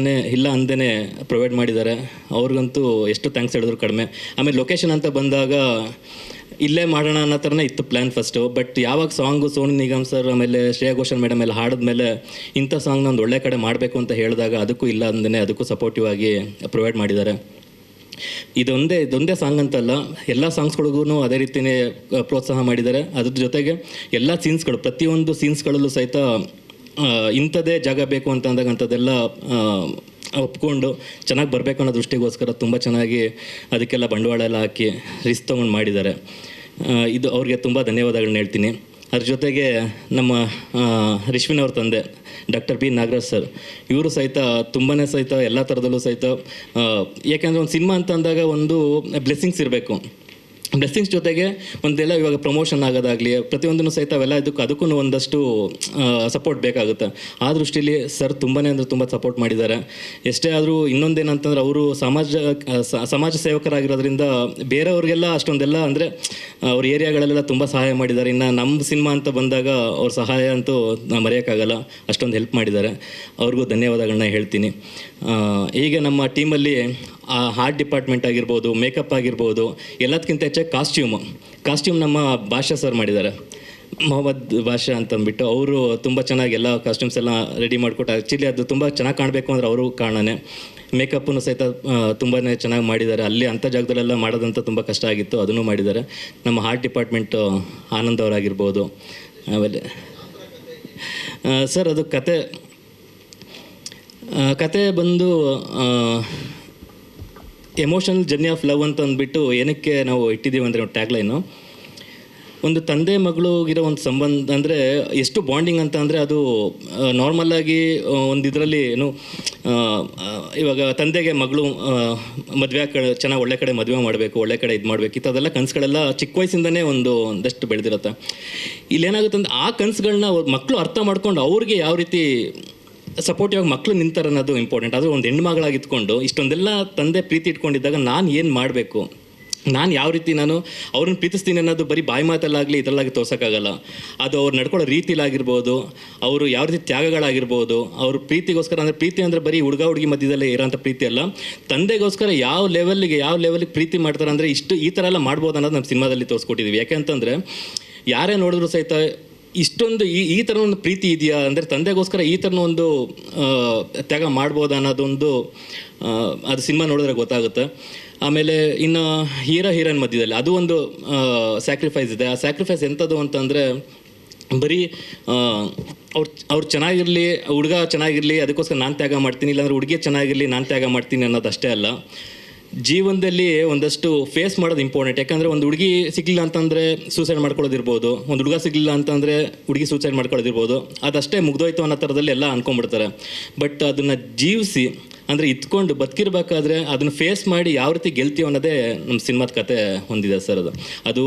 ಇಲ್ಲ ಅಂದೇ ಪ್ರೊವೈಡ್ ಮಾಡಿದ್ದಾರೆ. ಅವ್ರಿಗಂತೂ ಎಷ್ಟು ಥ್ಯಾಂಕ್ಸ್ ಹೇಳಿದ್ರು ಕಡಿಮೆ. ಆಮೇಲೆ ಲೊಕೇಶನ್ ಅಂತ ಬಂದಾಗ ಇಲ್ಲೇ ಮಾಡೋಣ ಅನ್ನೋ ಥರನೇ ಇತ್ತು ಪ್ಲ್ಯಾನ್ ಫಸ್ಟು. ಬಟ್ ಯಾವಾಗ ಸಾಂಗು ಸೋನು ನಿಗಮ್ ಸರ್ ಆಮೇಲೆ ಶ್ರೇಯಾ ಘೋಷಾಲ್ ಮೇಡಮ್ ಎಲ್ಲ ಹಾಡಿದ್ಮೇಲೆ ಇಂಥ ಸಾಂಗ್ನ ಒಂದು ಒಳ್ಳೆ ಕಡೆ ಮಾಡಬೇಕು ಅಂತ ಹೇಳಿದಾಗ ಅದಕ್ಕೂ ಇಲ್ಲ ಅಂದೇ ಅದಕ್ಕೂ ಸಪೋರ್ಟಿವ್ ಆಗಿ ಪ್ರೊವೈಡ್ ಮಾಡಿದ್ದಾರೆ. ಇದೊಂದೇ ಸಾಂಗ್ ಅಂತಲ್ಲ, ಎಲ್ಲ ಸಾಂಗ್ಸ್ಗಳಿಗೂ ಅದೇ ರೀತಿಯೇ ಪ್ರೋತ್ಸಾಹ ಮಾಡಿದ್ದಾರೆ. ಅದ್ರ ಜೊತೆಗೆ ಎಲ್ಲ ಸೀನ್ಸ್ಗಳು, ಪ್ರತಿಯೊಂದು ಸೀನ್ಸ್ಗಳಲ್ಲೂ ಸಹಿತ ಇಂಥದ್ದೇ ಜಾಗ ಬೇಕು ಅಂತ ಅಂದಾಗ ಅಂಥದ್ದೆಲ್ಲ ಒಪ್ಕೊಂಡು ಚೆನ್ನಾಗಿ ಬರಬೇಕು ಅನ್ನೋ ದೃಷ್ಟಿಗೋಸ್ಕರ ತುಂಬ ಚೆನ್ನಾಗಿ ಅದಕ್ಕೆಲ್ಲ ಬಂಡವಾಳ ಎಲ್ಲ ಹಾಕಿ ರಿಸ್ಕ್ ತೊಗೊಂಡು ಮಾಡಿದ್ದಾರೆ. ಇದು ಅವ್ರಿಗೆ ತುಂಬ ಧನ್ಯವಾದಗಳನ್ನ ಹೇಳ್ತೀನಿ. ಅದ್ರ ಜೊತೆಗೆ ನಮ್ಮ ರಿಶ್ವಿನ್ ಅವ್ರ ತಂದೆ ಡಾಕ್ಟರ್ B ನಾಗರಾಜ್ ಸರ್, ಇವರು ಸಹಿತ ತುಂಬಾ ಸಹಿತ ಎಲ್ಲ ಥರದಲ್ಲೂ ಸಹಿತ, ಏಕೆಂದರೆ ಒಂದು ಸಿನಿಮಾ ಅಂತ ಅಂದಾಗ ಒಂದು ಬ್ಲೆಸ್ಸಿಂಗ್ಸ್ ಇರಬೇಕು. ಬ್ಲೆಸ್ಸಿಂಗ್ಸ್ ಜೊತೆಗೆ ಒಂದೆಲ್ಲ ಇವಾಗ ಪ್ರಮೋಷನ್ ಆಗೋದಾಗಲಿ ಪ್ರತಿಯೊಂದನ್ನು ಸಹಿತ ಅವೆಲ್ಲ ಅದಕ್ಕೂ ಒಂದಷ್ಟು ಸಪೋರ್ಟ್ ಬೇಕಾಗುತ್ತೆ. ಆ ದೃಷ್ಟಿಲಿ ಸರ್ ತುಂಬಾ ಅಂದರೆ ತುಂಬ ಸಪೋರ್ಟ್ ಮಾಡಿದ್ದಾರೆ. ಎಷ್ಟೇ ಆದರೂ ಇನ್ನೊಂದೇನಂತಂದ್ರೆ ಅವರು ಸಮಾಜ ಸೇವಕರಾಗಿರೋದ್ರಿಂದ ಬೇರೆಯವ್ರಿಗೆಲ್ಲ ಅಷ್ಟೊಂದೆಲ್ಲ ಅಂದರೆ ಅವ್ರ ಏರಿಯಾಗಳಲ್ಲೆಲ್ಲ ತುಂಬ ಸಹಾಯ ಮಾಡಿದ್ದಾರೆ. ಇನ್ನು ನಮ್ಮ ಸಿನಿಮಾ ಅಂತ ಬಂದಾಗ ಅವ್ರ ಸಹಾಯ ಅಂತೂ ಮರೆಯೋಕ್ಕಾಗಲ್ಲ, ಅಷ್ಟೊಂದು ಹೆಲ್ಪ್ ಮಾಡಿದ್ದಾರೆ. ಅವ್ರಿಗೂ ಧನ್ಯವಾದಗಳನ್ನ ಹೇಳ್ತೀನಿ. ಹೀಗೆ ನಮ್ಮ ಟೀಮಲ್ಲಿ ಆರ್ಟ್ ಡಿಪಾರ್ಟ್ಮೆಂಟ್ ಆಗಿರ್ಬೋದು, ಮೇಕಪ್ ಆಗಿರ್ಬೋದು, ಎಲ್ಲದಕ್ಕಿಂತ ಹೆಚ್ಚಾಗಿ ಕಾಸ್ಟ್ಯೂಮ್ ನಮ್ಮ ಭಾಷಾ ಸರ್ ಮಾಡಿದ್ದಾರೆ. ಮೊಹಮ್ಮದ್ ಭಾಷಾ ಅಂತಂದ್ಬಿಟ್ಟು ಅವರು ತುಂಬ ಚೆನ್ನಾಗಿ ಎಲ್ಲ ಕಾಸ್ಟ್ಯೂಮ್ಸ್ ಎಲ್ಲ ರೆಡಿ ಮಾಡಿಕೊಟ್ಟು, ಆ್ಯಕ್ಚುಲಿ ಅದು ತುಂಬ ಚೆನ್ನಾಗಿ ಕಾಣಬೇಕು ಅಂದರೆ ಅವರು ಕಾರಣನೇ. ಮೇಕಪ್ಪನ್ನು ಸಹಿತ ತುಂಬಾ ಚೆನ್ನಾಗಿ ಮಾಡಿದ್ದಾರೆ. ಅಲ್ಲಿ ಅಂಥ ಜಾಗದಲ್ಲೆಲ್ಲ ಮಾಡೋದಂತ ತುಂಬ ಕಷ್ಟ ಆಗಿತ್ತು, ಅದನ್ನು ಮಾಡಿದ್ದಾರೆ. ನಮ್ಮ ಆರ್ಟ್ ಡಿಪಾರ್ಟ್ಮೆಂಟು ಆನಂದ್ ಅವರಾಗಿರ್ಬೋದು. ಆಮೇಲೆ ಸರ್ ಅದು ಕತೆ ಬಂದು ಎಮೋಷನಲ್ ಜರ್ನಿ ಆಫ್ ಲವ್ ಅಂತ ಅಂದ್ಬಿಟ್ಟು ಏನಕ್ಕೆ ನಾವು ಇಟ್ಟಿದ್ದೀವಿ ಅಂದರೆ ಟ್ಯಾಗ್ಲೈನು, ಒಂದು ತಂದೆ ಮಗಳಿಗಿರೋ ಒಂದು ಸಂಬಂಧ ಅಂದರೆ ಎಷ್ಟು ಬಾಂಡಿಂಗ್ ಅಂತ ಅಂದರೆ ಅದು ನಾರ್ಮಲ್ಲಾಗಿ ಒಂದು ಇದರಲ್ಲಿ ಏನು ಇವಾಗ ತಂದೆಗೆ ಮಗಳು ಮದುವೆ ಚೆನ್ನಾಗಿ ಒಳ್ಳೆ ಕಡೆ ಮದುವೆ ಮಾಡಬೇಕು, ಒಳ್ಳೆ ಕಡೆ ಇದು ಮಾಡಬೇಕು, ಇಂಥದ್ದೆಲ್ಲ ಕನಸುಗಳೆಲ್ಲ ಚಿಕ್ಕ ವಯಸ್ಸಿಂದನೇ ಒಂದಷ್ಟು ಬೆಳೆದಿರುತ್ತೆ. ಇಲ್ಲೇನಾಗುತ್ತೆ ಅಂದರೆ ಆ ಕನಸುಗಳನ್ನ ಮಕ್ಕಳು ಅರ್ಥ ಮಾಡ್ಕೊಂಡು ಅವ್ರಿಗೆ ಯಾವ ರೀತಿ ಸಪೋರ್ಟಿವ್ ಆಗಿ ಮಕ್ಕಳು ನಿಂತಾರೆ ಅನ್ನೋದು ಇಂಪಾರ್ಟೆಂಟ್. ಅದು ಒಂದು ಹೆಣ್ಮಗಳಾಗಿತ್ಕೊಂಡು ಇಷ್ಟೊಂದೆಲ್ಲ ತಂದೆ ಪ್ರೀತಿ ಇಟ್ಕೊಂಡಿದ್ದಾಗ ನಾನು ಏನು ಮಾಡಬೇಕು, ನಾನು ಯಾವ ರೀತಿ ನಾನು ಅವ್ರನ್ನ ಪ್ರೀತಿಸ್ತೀನಿ ಅನ್ನೋದು ಬರೀ ಬಾಯಿ ಮಾತಲ್ಲಾಗಲಿ ಇದರಲ್ಲಾಗಿ ತೋರ್ಸೋಕ್ಕಾಗಲ್ಲ. ಅದು ಅವ್ರು ನಡ್ಕೊಳ್ಳೋ ರೀತಿಲಾಗಿರ್ಬೋದು, ಅವರು ಯಾವ ರೀತಿ ತ್ಯಾಗಗಳಾಗಿರ್ಬೋದು, ಅವ್ರ ಪ್ರೀತಿಗೋಸ್ಕರ, ಅಂದರೆ ಪ್ರೀತಿ ಅಂದರೆ ಬರೀ ಹುಡುಗಿ ಮಧ್ಯದಲ್ಲೇ ಇರೋಂಥ ಪ್ರೀತಿ ಅಲ್ಲ, ತಂದೆಗೋಸ್ಕರ ಯಾವ ಲೆವೆಲ್ಗೆ ಪ್ರೀತಿ ಮಾಡ್ತಾರೆ ಅಂದರೆ ಈ ಥರ ಎಲ್ಲ ಮಾಡ್ಬೋದು ಅನ್ನೋದು ನಮ್ಮ ಸಿನಿಮಾದಲ್ಲಿ ತೋರಿಸ್ಕೊಟ್ಟಿದ್ದೀವಿ. ಯಾಕೆಂತಂದರೆ ಯಾರೇ ನೋಡಿದ್ರು ಸಹಿತ ಇಷ್ಟೊಂದು ಈ ಥರ ಒಂದು ಪ್ರೀತಿ ಇದೆಯಾ, ಅಂದರೆ ತಂದೆಗೋಸ್ಕರ ಈ ಥರನ ಒಂದು ತ್ಯಾಗ ಮಾಡ್ಬೋದು ಅನ್ನೋದೊಂದು ಅದು ಸಿನಿಮಾ ನೋಡಿದ್ರೆ ಗೊತ್ತಾಗುತ್ತೆ. ಆಮೇಲೆ ಇನ್ನು ಹೀರೋಯಿನ್ ಮಧ್ಯದಲ್ಲಿ ಅದು ಒಂದು ಸ್ಯಾಕ್ರಿಫೈಸ್ ಇದೆ. ಆ ಸ್ಯಾಕ್ರಿಫೈಸ್ ಎಂಥದ್ದು ಅಂತಂದರೆ ಬರೀ ಅವ್ರು ಚೆನ್ನಾಗಿರಲಿ, ಹುಡುಗ ಚೆನ್ನಾಗಿರಲಿ ಅದಕ್ಕೋಸ್ಕರ ನಾನು ತ್ಯಾಗ ಮಾಡ್ತೀನಿ, ಇಲ್ಲಾಂದ್ರೆ ಹುಡುಗಿ ಚೆನ್ನಾಗಿರಲಿ ನಾನು ತ್ಯಾಗ ಮಾಡ್ತೀನಿ ಅನ್ನೋದು ಅಷ್ಟೇ ಅಲ್ಲ. ಜೀವನದಲ್ಲಿ ಒಂದಷ್ಟು ಫೇಸ್ ಮಾಡೋದು ಇಂಪಾರ್ಟೆಂಟ್. ಯಾಕಂದರೆ ಒಂದು ಹುಡುಗಿ ಸಿಗಲಿಲ್ಲ ಅಂತಂದರೆ ಸೂಸೈಡ್ ಮಾಡ್ಕೊಳ್ಳೋದಿರ್ಬೋದು, ಒಂದು ಹುಡುಗ ಸಿಗಲಿಲ್ಲ ಅಂತಂದರೆ ಹುಡುಗಿ ಸೂಸೈಡ್ ಮಾಡ್ಕೊಳ್ಳೋದಿರ್ಬೋದು, ಅದಷ್ಟೇ ಮುಗ್ದೋಯ್ತು ಅನ್ನೋ ಥರದಲ್ಲಿ ಎಲ್ಲ ಅಂದ್ಕೊಂಡ್ಬಿಡ್ತಾರೆ. ಬಟ್ ಅದನ್ನು ಜೀವಿಸಿ, ಅಂದರೆ ಇತ್ಕೊಂಡು ಬದುಕಿರ್ಬೇಕಾದ್ರೆ ಅದನ್ನು ಫೇಸ್ ಮಾಡಿ ಯಾವ ರೀತಿ ಗೆಲ್ತೀವಿ ಅನ್ನೋದೇ ನಮ್ಮ ಸಿನಿಮಾದ ಕತೆ ಹೊಂದಿದೆ ಸರ್. ಅದು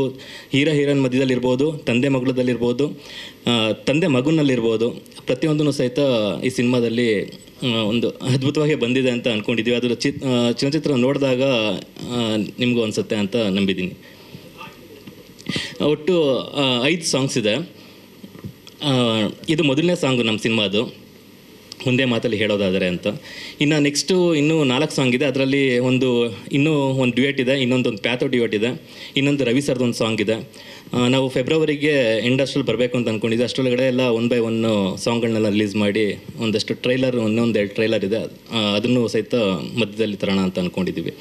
ಹೀರೋಯಿನ್ ಮಧ್ಯದಲ್ಲಿರ್ಬೋದು, ತಂದೆ ಮಗಳದಲ್ಲಿರ್ಬೋದು, ತಂದೆ ಮಗುನಲ್ಲಿರ್ಬೋದು, ಪ್ರತಿಯೊಂದೂ ಸಹಿತ ಈ ಸಿನಿಮಾದಲ್ಲಿ ಒಂದು ಅದ್ಭುತವಾಗಿ ಬಂದಿದೆ ಅಂತ ಅಂದ್ಕೊಂಡಿದ್ದೀವಿ. ಅದರ ಚಲನಚಿತ್ರ ನೋಡಿದಾಗ ನಿಮಗೂ ಅನಿಸುತ್ತೆ ಅಂತ ನಂಬಿದ್ದೀನಿ. ಒಟ್ಟು 5 ಸಾಂಗ್ಸ್ ಇದೆ. ಇದು ಮೊದಲನೇ ಸಾಂಗು ನಮ್ಮ ಸಿನಿಮಾದು, ಮುಂದೆ ಮಾತಲ್ಲಿ ಹೇಳೋದಾದರೆ ಅಂತ. ಇನ್ನು ನೆಕ್ಸ್ಟು ಇನ್ನೂ 4 ಸಾಂಗ್ ಇದೆ. ಅದರಲ್ಲಿ ಇನ್ನೂ ಒಂದು ಡ್ಯುಯೆಟ್ ಇದೆ, ಇನ್ನೊಂದು ಪ್ಯಾಥೋ ಡ್ಯುಯೆಟ್ ಇದೆ, ಇನ್ನೊಂದು ರವಿ ಸರ್ದು ಒಂದು ಸಾಂಗ್ ಇದೆ. ನಾವು ಫೆಬ್ರವರಿಗೆ ಎಂಡ್ ಅಷ್ಟರಲ್ಲಿ ಬರಬೇಕು ಅಂತ ಅಂದ್ಕೊಂಡಿದ್ದೆ. ಅಷ್ಟರೊಳಗಡೆ ಎಲ್ಲ 1 by 1 ಸಾಂಗ್ಗಳನ್ನೆಲ್ಲ ರಿಲೀಸ್ ಮಾಡಿ ಒಂದಷ್ಟು ಟ್ರೈಲರ್, 1-2 ಟ್ರೈಲರ್ ಇದೆ, ಅದನ್ನು ಸಹಿತ ಮಧ್ಯದಲ್ಲಿ ತರೋಣ ಅಂತ ಅಂದ್ಕೊಂಡಿದ್ದೀವಿ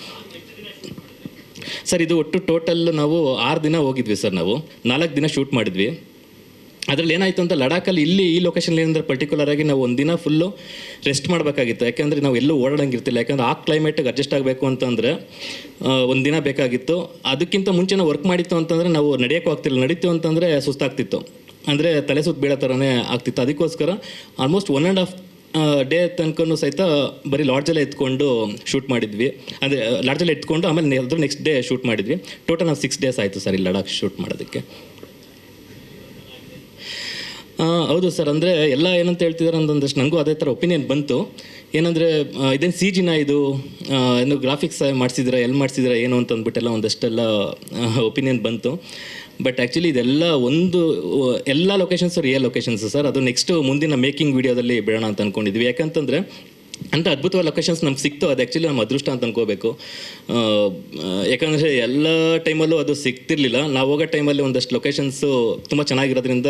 ಸರ್. ಇದು ಒಟ್ಟು ಟೋಟಲ್ ನಾವು 6 ದಿನ ಹೋಗಿದ್ವಿ ಸರ್. ನಾವು 4 ದಿನ ಶೂಟ್ ಮಾಡಿದ್ವಿ. ಅದರಲ್ಲಿ ಏನಾಯಿತು ಅಂತ, ಲಡಾಖಲ್ಲಿ ಈ ಲೊಕೇಶನ್ ಏನಂದ್ರೆ ಪರ್ಟಿಕ್ಯುಲರ್ ಆಗಿ ನಾವು 1 ದಿನ ಫುಲ್ಲು ರೆಸ್ಟ್ ಮಾಡಬೇಕಾಗಿತ್ತು. ಯಾಕೆಂದರೆ ನಾವು ಎಲ್ಲೂ ಓಡಾಡಂಗಿರ್ತಿಲ್ಲ. ಯಾಕಂದರೆ ಆ ಕ್ಲೈಮೇಟಿಗೆ ಅಡ್ಜಸ್ಟ್ ಆಗಬೇಕು ಅಂತಂದರೆ 1 ದಿನ ಬೇಕಾಗಿತ್ತು. ಅದಕ್ಕಿಂತ ಮುಂಚೆ ನಾವು ವರ್ಕ್ ಮಾಡಿತ್ತು ಅಂತಂದರೆ ನಾವು ನಡೆಯೋಕ್ಕೂ ಆಗ್ತಿಲ್ಲ, ನಡೀತು ಅಂತಂದರೆ ಸುಸ್ತಾಗ್ತಿತ್ತು, ಅಂದರೆ ತಲೆ ಸುತ್ತ ಬೀಳೋ ಥರನೇ ಆಗ್ತಿತ್ತು. ಅದಕ್ಕೋಸ್ಕರ ಆಲ್ಮೋಸ್ಟ್ 1.5 ಡೇ ತನಕ ಸಹಿತ ಬರೀ ಲಾಡ್ಜಲ್ಲೇ ಎತ್ಕೊಂಡು ಶೂಟ್ ಮಾಡಿದ್ವಿ. ಅಂದರೆ ಲಾಡ್ಜಲ್ಲೇ ಎತ್ಕೊಂಡು ಆಮೇಲೆ ಅದ್ರ ನೆಕ್ಸ್ಟ್ ಡೇ ಶೂಟ್ ಮಾಡಿದ್ವಿ. ಟೋಟಲ್ ನಾವು 6 ಡೇಸ್ ಆಯಿತು ಸರ್ ಈ ಲಡಾಖ್ ಶೂಟ್ ಮಾಡೋದಕ್ಕೆ. ಹೌದು ಸರ್. ಅಂದರೆ ಎಲ್ಲ ಏನಂತ ಹೇಳ್ತಿದ್ದಾರೆ ಅಂತಂದಷ್ಟು ನನಗೂ ಅದೇ ಥರ ಒಪಿನಿಯನ್ ಬಂತು. ಏನಂದರೆ ಇದೇನು CGನ ಇದು ಏನು ಗ್ರಾಫಿಕ್ಸ್ ಮಾಡಿಸಿದ್ರೆ ಎಲ್ಲಿ ಮಾಡಿಸಿದ್ರೆ ಏನು ಅಂತ ಅಂದ್ಬಿಟ್ಟೆಲ್ಲ ಒಂದಷ್ಟೆಲ್ಲ ಒಪಿನಿಯನ್ ಬಂತು. ಬಟ್ ಆ್ಯಕ್ಚುಲಿ ಇದೆಲ್ಲ ಎಲ್ಲ ಲೊಕೇಶನ್ಸು ರಿಯಲ್ ಲೊಕೇಶನ್ಸು ಸರ್. ಅದು ನೆಕ್ಸ್ಟು ಮುಂದಿನ ಮೇಕಿಂಗ್ ವೀಡಿಯೋದಲ್ಲಿ ಬಿಡೋಣ ಅಂತ ಅಂದ್ಕೊಂಡಿದ್ವಿ. ಯಾಕಂತಂದರೆ ಅಂಥ ಅದ್ಭುತವಾದ ಲೊಕೇಶನ್ಸ್ ನಮ್ಗೆ ಸಿಕ್ತು, ಅದು ಆ್ಯಕ್ಚುಲಿ ನಮ್ಮ ಅದೃಷ್ಟ ಅಂತ ಅನ್ಕೋಬೇಕು. ಯಾಕಂದರೆ ಎಲ್ಲ ಟೈಮಲ್ಲೂ ಅದು ಸಿಗ್ತಿರ್ಲಿಲ್ಲ. ನಾವು ಹೋಗೋ ಟೈಮಲ್ಲಿ ಒಂದಷ್ಟು ಲೊಕೇಶನ್ಸು ತುಂಬ ಚೆನ್ನಾಗಿರೋದ್ರಿಂದ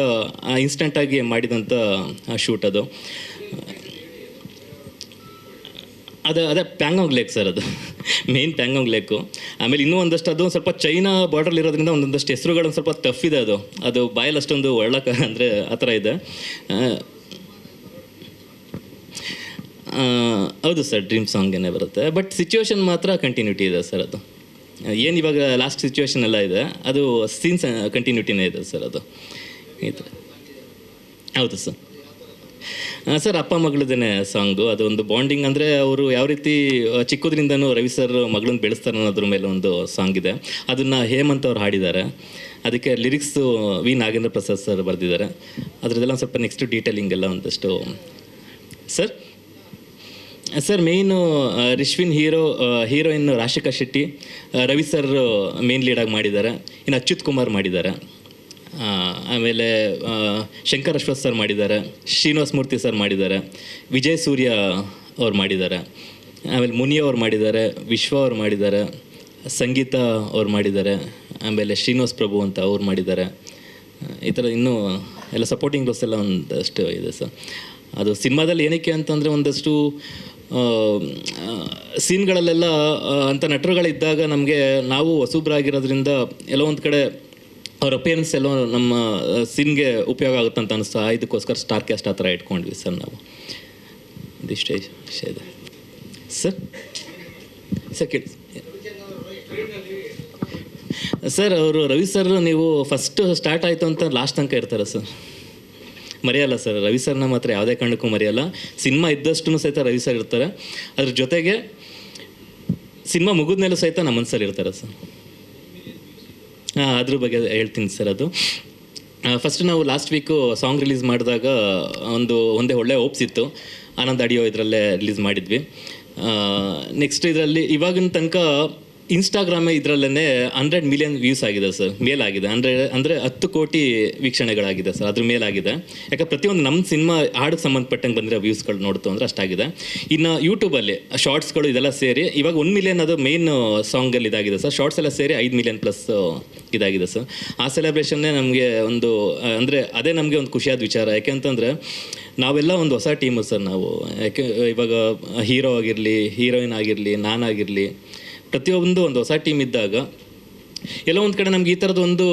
ಇನ್ಸ್ಟೆಂಟಾಗಿ ಮಾಡಿದಂಥ ಶೂಟ್ ಅದು. ಅದೇ ಪ್ಯಾಂಗಾಂಗ್ ಲೇಕ್ ಸರ್, ಅದು ಮೇನ್ ಪ್ಯಾಂಗಾಂಗ್ ಲೇಕು. ಆಮೇಲೆ ಇನ್ನೂ ಒಂದಷ್ಟು ಅದು ಸ್ವಲ್ಪ ಚೈನಾ ಬಾರ್ಡರ್ ಇರೋದ್ರಿಂದ ಒಂದೊಂದಷ್ಟು ಹೆಸರುಗಳು ಸ್ವಲ್ಪ ಟಫ್ ಇದೆ. ಅದು ಬಾಯಲ್ಲಿ ಅಷ್ಟೊಂದು ಒಳ್ಳಕ್ಕೆ ಅಂದರೆ ಆ ಥರ ಇದೆ. ಹೌದು ಸರ್, ಡ್ರೀಮ್ ಸಾಂಗೇನೆ ಬರುತ್ತೆ. ಬಟ್ ಸಿಚುವೇಶನ್ ಮಾತ್ರ ಕಂಟಿನ್ಯೂಟಿ ಇದೆ ಸರ್. ಅದು ಏನು ಇವಾಗ ಲಾಸ್ಟ್ ಸಿಚುವೇಶನ್ ಎಲ್ಲ ಇದೆ, ಅದು ಸೀನ್ಸ್ ಕಂಟಿನ್ಯೂಟಿನೇ ಇದೆ ಸರ್. ಅದು ಈ ಥರ. ಹೌದು ಸರ್. ಸರ್, ಅಪ್ಪ ಮಗಳದೇ ಸಾಂಗು. ಅದು ಒಂದು ಬಾಂಡಿಂಗ್, ಅಂದರೆ ಅವರು ಯಾವ ರೀತಿ ಚಿಕ್ಕದ್ರಿಂದನೂ ರವಿ ಸರ್ ಮಗಳನ್ನ ಬೆಳೆಸ್ತಾರೆ ಅನ್ನೋದ್ರ ಮೇಲೆ ಒಂದು ಸಾಂಗ್ ಇದೆ. ಅದನ್ನು ಹೇಮಂತ್ ಅವ್ರು ಹಾಡಿದ್ದಾರೆ. ಅದಕ್ಕೆ lyrics V Nagendra Prasad sir ಬರೆದಿದ್ದಾರೆ. ಅದರದ್ದೆಲ್ಲ ಒಂದು ಸ್ವಲ್ಪ ನೆಕ್ಸ್ಟ್ ಡೀಟೇಲಿಂಗ್ ಎಲ್ಲ ಒಂದಷ್ಟು sir main Rishwin heroine Rashika Shetty, Ravi sir main ಲೀಡಾಗಿ ಮಾಡಿದ್ದಾರೆ. ಇನ್ನು ಅಚ್ಯುತ್ ಕುಮಾರ್ ಮಾಡಿದ್ದಾರೆ. ಆಮೇಲೆ ಶಂಕರ್ ಅಶ್ವಥ್ ಸರ್ ಮಾಡಿದ್ದಾರೆ, ಶ್ರೀನಿವಾಸ ಮೂರ್ತಿ ಸರ್ ಮಾಡಿದ್ದಾರೆ, ವಿಜಯ್ ಸೂರ್ಯ ಅವ್ರು ಮಾಡಿದ್ದಾರೆ, ಆಮೇಲೆ ಮುನಿ ಅವ್ರು ಮಾಡಿದ್ದಾರೆ, ವಿಶ್ವ ಅವ್ರು ಮಾಡಿದ್ದಾರೆ, ಸಂಗೀತ ಅವ್ರು ಮಾಡಿದ್ದಾರೆ, ಆಮೇಲೆ ಶ್ರೀನಿವಾಸ್ ಪ್ರಭು ಅಂತ ಅವ್ರು ಮಾಡಿದ್ದಾರೆ. ಈ ಥರ ಇನ್ನೂ ಎಲ್ಲ ಸಪೋರ್ಟಿಂಗ್ ರೋಲ್ಸ್ ಎಲ್ಲ ಒಂದಷ್ಟು ಇದೆ ಸರ್. ಅದು ಸಿನಿಮಾದಲ್ಲಿ ಏನಕ್ಕೆ ಅಂತಂದರೆ ಒಂದಷ್ಟು ಸೀನ್ಗಳಲ್ಲೆಲ್ಲ ಅಂಥ ನಟರುಗಳಿದ್ದಾಗ ನಮಗೆ ನಾವು ಹೊಸಬ್ರಾಗಿರೋದ್ರಿಂದ ಎಲ್ಲೋ ಒಂದು ಕಡೆ ಅವ್ರ ಅಪಿಯರೆನ್ಸ್ ಎಲ್ಲೋ ನಮ್ಮ ಸೀನ್ಗೆ ಉಪಯೋಗ ಆಗುತ್ತೆ ಅಂತ ಅನಿಸ್ತಾ, ಇದಕ್ಕೋಸ್ಕರ ಸ್ಟಾರ್ ಕ್ಯಾಸ್ಟ್ ಆ ಥರ ಇಟ್ಕೊಂಡ್ವಿ ಸರ್ ನಾವು. ಇದಿಷ್ಟೇ ವಿಷಯ ಇದೆ ಸರ್ ಕೇಳಿ ಸರ್. ಅವರು ರವಿ ಸರ್ ನೀವು ಫಸ್ಟ್ ಸ್ಟಾರ್ಟ್ ಆಯಿತು ಅಂತ ಲಾಸ್ಟ್ ತನಕ ಇರ್ತಾರೆ ಸರ್, ಮರೆಯಲ್ಲ ಸರ್. ರವಿ ಸರ್ನ ಮಾತ್ರ ಯಾವುದೇ ಕಾರಣಕ್ಕೂ ಮರೆಯಲ್ಲ. ಸಿನಿಮಾ ಇದ್ದಷ್ಟು ಸಹಿತ ರವಿ ಸರ್ ಇರ್ತಾರೆ. ಅದ್ರ ಜೊತೆಗೆ ಸಿನಿಮಾ ಮುಗಿದ್ಮೇಲೂ ಸಹಿತ ನಮ್ಮ ಮನಸ್ಸಲ್ಲಿ ಇರ್ತಾರೆ ಸರ್. ಅದ್ರ ಬಗ್ಗೆ ಹೇಳ್ತೀನಿ ಸರ್. ಅದು ಫಸ್ಟ್ ನಾವು ಲಾಸ್ಟ್ ವೀಕು ಸಾಂಗ್ ರಿಲೀಸ್ ಮಾಡಿದಾಗ ಒಂದೇ ಒಳ್ಳೆ ಹೋಪ್ಸ್ ಇತ್ತು. ಆನಂದ್ ಆಡಿಯೋ ಇದರಲ್ಲೇ ರಿಲೀಸ್ ಮಾಡಿದ್ವಿ. ನೆಕ್ಸ್ಟ್ ಇದರಲ್ಲಿ ಇವಾಗಿನ ತನಕ ಇನ್ಸ್ಟಾಗ್ರಾಮೇ ಇದರಲ್ಲೇ 100 ಮಿಲಿಯನ್ ವ್ಯೂಸ್ ಆಗಿದೆ ಸರ್, ಮೇಲಾಗಿದೆ. ಅಂದರೆ 10 ಕೋಟಿ ವೀಕ್ಷಣೆಗಳಾಗಿದೆ ಸರ್, ಅದ್ರ ಮೇಲಾಗಿದೆ. ಯಾಕೆ ಪ್ರತಿಯೊಂದು ನಮ್ಮ ಸಿನಿಮಾ ಹಾಡಿಗೆ ಸಂಬಂಧಪಟ್ಟಂಗೆ ಬಂದಿರೋ ವ್ಯೂಸ್ಗಳು ನೋಡ್ತು ಅಂದರೆ ಅಷ್ಟಾಗಿದೆ. ಇನ್ನು ಯೂಟ್ಯೂಬಲ್ಲಿ ಶಾರ್ಟ್ಸ್ಗಳು ಇದೆಲ್ಲ ಸೇರಿ ಇವಾಗ 1 ಮಿಲಿಯನ್ ಅದು ಮೇನ್ ಸಾಂಗಲ್ಲಿ ಇದಾಗಿದೆ ಸರ್. ಶಾರ್ಟ್ಸ್ ಎಲ್ಲ ಸೇರಿ 5 ಮಿಲಿಯನ್ ಪ್ಲಸ್ ಇದಾಗಿದೆ ಸರ್. ಆ ಸೆಲೆಬ್ರೇಷನ್ನೇ ನಮಗೆ ಅಂದರೆ ಅದೇ ನಮಗೆ ಒಂದು ಖುಷಿಯಾದ ವಿಚಾರ. ಯಾಕೆಂತಂದರೆ ನಾವೆಲ್ಲ ಒಂದು ಹೊಸ ಟೀಮು ಸರ್. ನಾವು ಯಾಕೆ ಇವಾಗ ಹೀರೋ ಆಗಿರಲಿ, ಹೀರೋಯಿನ್ ಆಗಿರಲಿ, ನಾನಾಗಿರಲಿ, ಪ್ರತಿಯೊಂದು ಒಂದು ಹೊಸ ಟೀಮ್ ಇದ್ದಾಗ ಎಲ್ಲೋ ಒಂದು ಕಡೆ ನಮ್ಗೆ ಈ ಥರದ್ದು ಒಂದು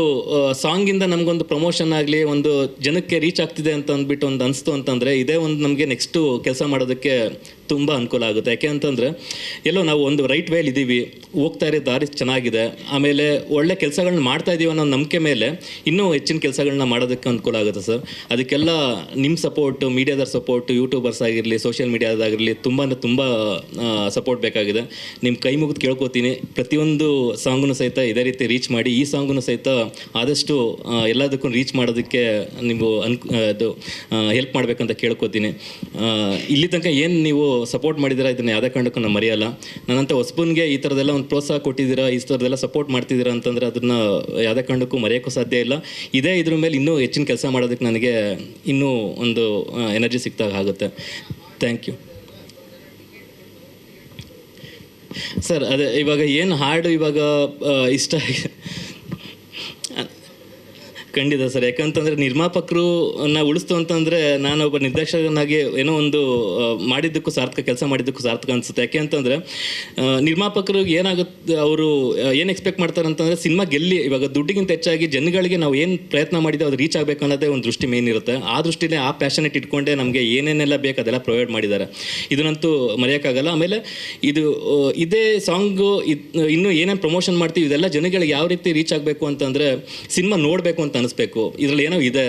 ಸಾಂಗಿಂದ ನಮಗೊಂದು ಪ್ರಮೋಷನ್ ಆಗಲಿ, ಒಂದು ಜನಕ್ಕೆ ರೀಚ್ ಆಗ್ತಿದೆ ಅಂತ ಅಂದ್ಬಿಟ್ಟು ಒಂದು ಅನಿಸ್ತು ಅಂತಂದರೆ ಇದೇ ಒಂದು ನಮಗೆ ನೆಕ್ಸ್ಟು ಕೆಲಸ ಮಾಡೋದಕ್ಕೆ ತುಂಬ ಅನುಕೂಲ ಆಗುತ್ತೆ. ಯಾಕೆ ಅಂತಂದರೆ ಎಲ್ಲೋ ನಾವು ಒಂದು ರೈಟ್ ವೇಲಿ ಇದ್ದೀವಿ, ಹೋಗ್ತಾ ಇರೋ ದಾರಿ ಚೆನ್ನಾಗಿದೆ, ಆಮೇಲೆ ಒಳ್ಳೆ ಕೆಲಸಗಳನ್ನ ಮಾಡ್ತಾ ಇದ್ದೀವಿ ಅನ್ನೋ ನಂಬಿಕೆ ಮೇಲೆ ಇನ್ನೂ ಹೆಚ್ಚಿನ ಕೆಲಸಗಳನ್ನ ಮಾಡೋದಕ್ಕೆ ಅನುಕೂಲ ಆಗುತ್ತೆ ಸರ್. ಅದಕ್ಕೆಲ್ಲ ನಿಮ್ಮ ಸಪೋರ್ಟು, ಮೀಡಿಯಾದವ್ರ ಸಪೋರ್ಟು, ಯೂಟ್ಯೂಬರ್ಸ್ ಆಗಿರಲಿ, ಸೋಷಿಯಲ್ ಮೀಡಿಯಾದಾಗಿರಲಿ ತುಂಬ ಸಪೋರ್ಟ್ ಬೇಕಾಗಿದೆ. ನಿಮ್ಮ ಕೈ ಮುಗಿದು ಕೇಳ್ಕೊತೀನಿ, ಪ್ರತಿಯೊಂದು ಸಾಂಗನ್ನು ಸಹಿತ ಇದೇ ರೀತಿ ರೀಚ್ ಮಾಡಿ, ಈ ಸಾಂಗನ್ನು ಸಹಿತ ಆದಷ್ಟು ಎಲ್ಲದಕ್ಕೂ ರೀಚ್ ಮಾಡೋದಕ್ಕೆ ನೀವು ಹೆಲ್ಪ್ ಮಾಡಬೇಕಂತ ಕೇಳ್ಕೊತೀನಿ. ಇಲ್ಲಿ ತನಕ ಏನು ನೀವು ಸಪೋರ್ಟ್ ಮಾಡಿದ್ದೀರಾ ಇದನ್ನು ಯಾವುದೇ ಕಾರಣಕ್ಕೂ ನಾನು ಮರೆಯಲ್ಲ. ನನ್ನಂಥ ಹೊಸಬನಿಗೆ ಈ ಥರದ್ದೆಲ್ಲ ಒಂದು ಪ್ರೋತ್ಸಾಹ ಕೊಟ್ಟಿದ್ದೀರಾ, ಈ ಥರದ್ದೆಲ್ಲ ಸಪೋರ್ಟ್ ಮಾಡ್ತಿದ್ದೀರಾ ಅಂತಂದರೆ ಅದನ್ನು ಯಾವುದೇ ಕಾರಣಕ್ಕೂ ಮರೆಯೋಕ್ಕೂ ಸಾಧ್ಯ ಇಲ್ಲ. ಇದ್ರ ಮೇಲೆ ಇನ್ನೂ ಹೆಚ್ಚಿನ ಕೆಲಸ ಮಾಡೋದಕ್ಕೆ ನನಗೆ ಇನ್ನೂ ಒಂದು ಎನರ್ಜಿ ಸಿಕ್ತಾಗ ಆಗುತ್ತೆ. Thank you sir. ಅದೇ ಇವಾಗ ಏನು ಹಾಡು ಇವಾಗ ಇಷ್ಟ ಖಂಡಿತ ಸರ್. ಯಾಕಂತಂದರೆ ನಿರ್ಮಾಪಕರು ಉಳಿಸ್ತು ಅಂತಂದರೆ ನಾನೊಬ್ಬ ನಿರ್ದೇಶಕನಾಗಿ ಏನೋ ಒಂದು ಮಾಡಿದ್ದಕ್ಕೂ ಸಾರ್ಥಕ, ಕೆಲಸ ಮಾಡಿದ್ದಕ್ಕೂ ಸಾರ್ಥಕ ಅನಿಸುತ್ತೆ. ಯಾಕೆ ಅಂತಂದರೆ ನಿರ್ಮಾಪಕರಿಗೆ ಏನಾಗುತ್ತೆ, ಅವರು ಏನು ಎಕ್ಸ್ಪೆಕ್ಟ್ ಮಾಡ್ತಾರೆ ಅಂತಂದರೆ ಸಿನಿಮಾ ಗೆಲ್ಲಿ, ಇವಾಗ ದುಡ್ಡಿಗಿಂತ ಹೆಚ್ಚಾಗಿ ಜನಗಳಿಗೆ ನಾವು ಏನು ಪ್ರಯತ್ನ ಮಾಡಿದ್ದೆ ಅದು ರೀಚ್ ಆಗಬೇಕು ಅನ್ನೋದೇ ಒಂದು ದೃಷ್ಟಿ ಮೇನ್ ಇರುತ್ತೆ. ಆ ದೃಷ್ಟಿನೇ ಆ ಪ್ಯಾಷನೇಟ್ ಇಟ್ಕೊಂಡೆ ನಮಗೆ ಏನೇನೆಲ್ಲ ಬೇಕು ಅದೆಲ್ಲ ಪ್ರೊವೈಡ್ ಮಾಡಿದ್ದಾರೆ. ಇದನ್ನಂತೂ ಮರೆಯೋಕ್ಕಾಗಲ್ಲ. ಆಮೇಲೆ ಇದೇ ಸಾಂಗು ಇನ್ನೂ ಏನೇನು ಪ್ರಮೋಷನ್ ಮಾಡ್ತೀವಿ ಇದೆಲ್ಲ ಜನಗಳಿಗೆ ಯಾವ ರೀತಿ ರೀಚ್ ಆಗಬೇಕು ಅಂತಂದರೆ ಸಿನಿಮಾ ನೋಡಬೇಕು ಅಂತ ಅನಿಸ್ಬೇಕು. ಇದರಲ್ಲಿ ಏನೋ ಇದೆ,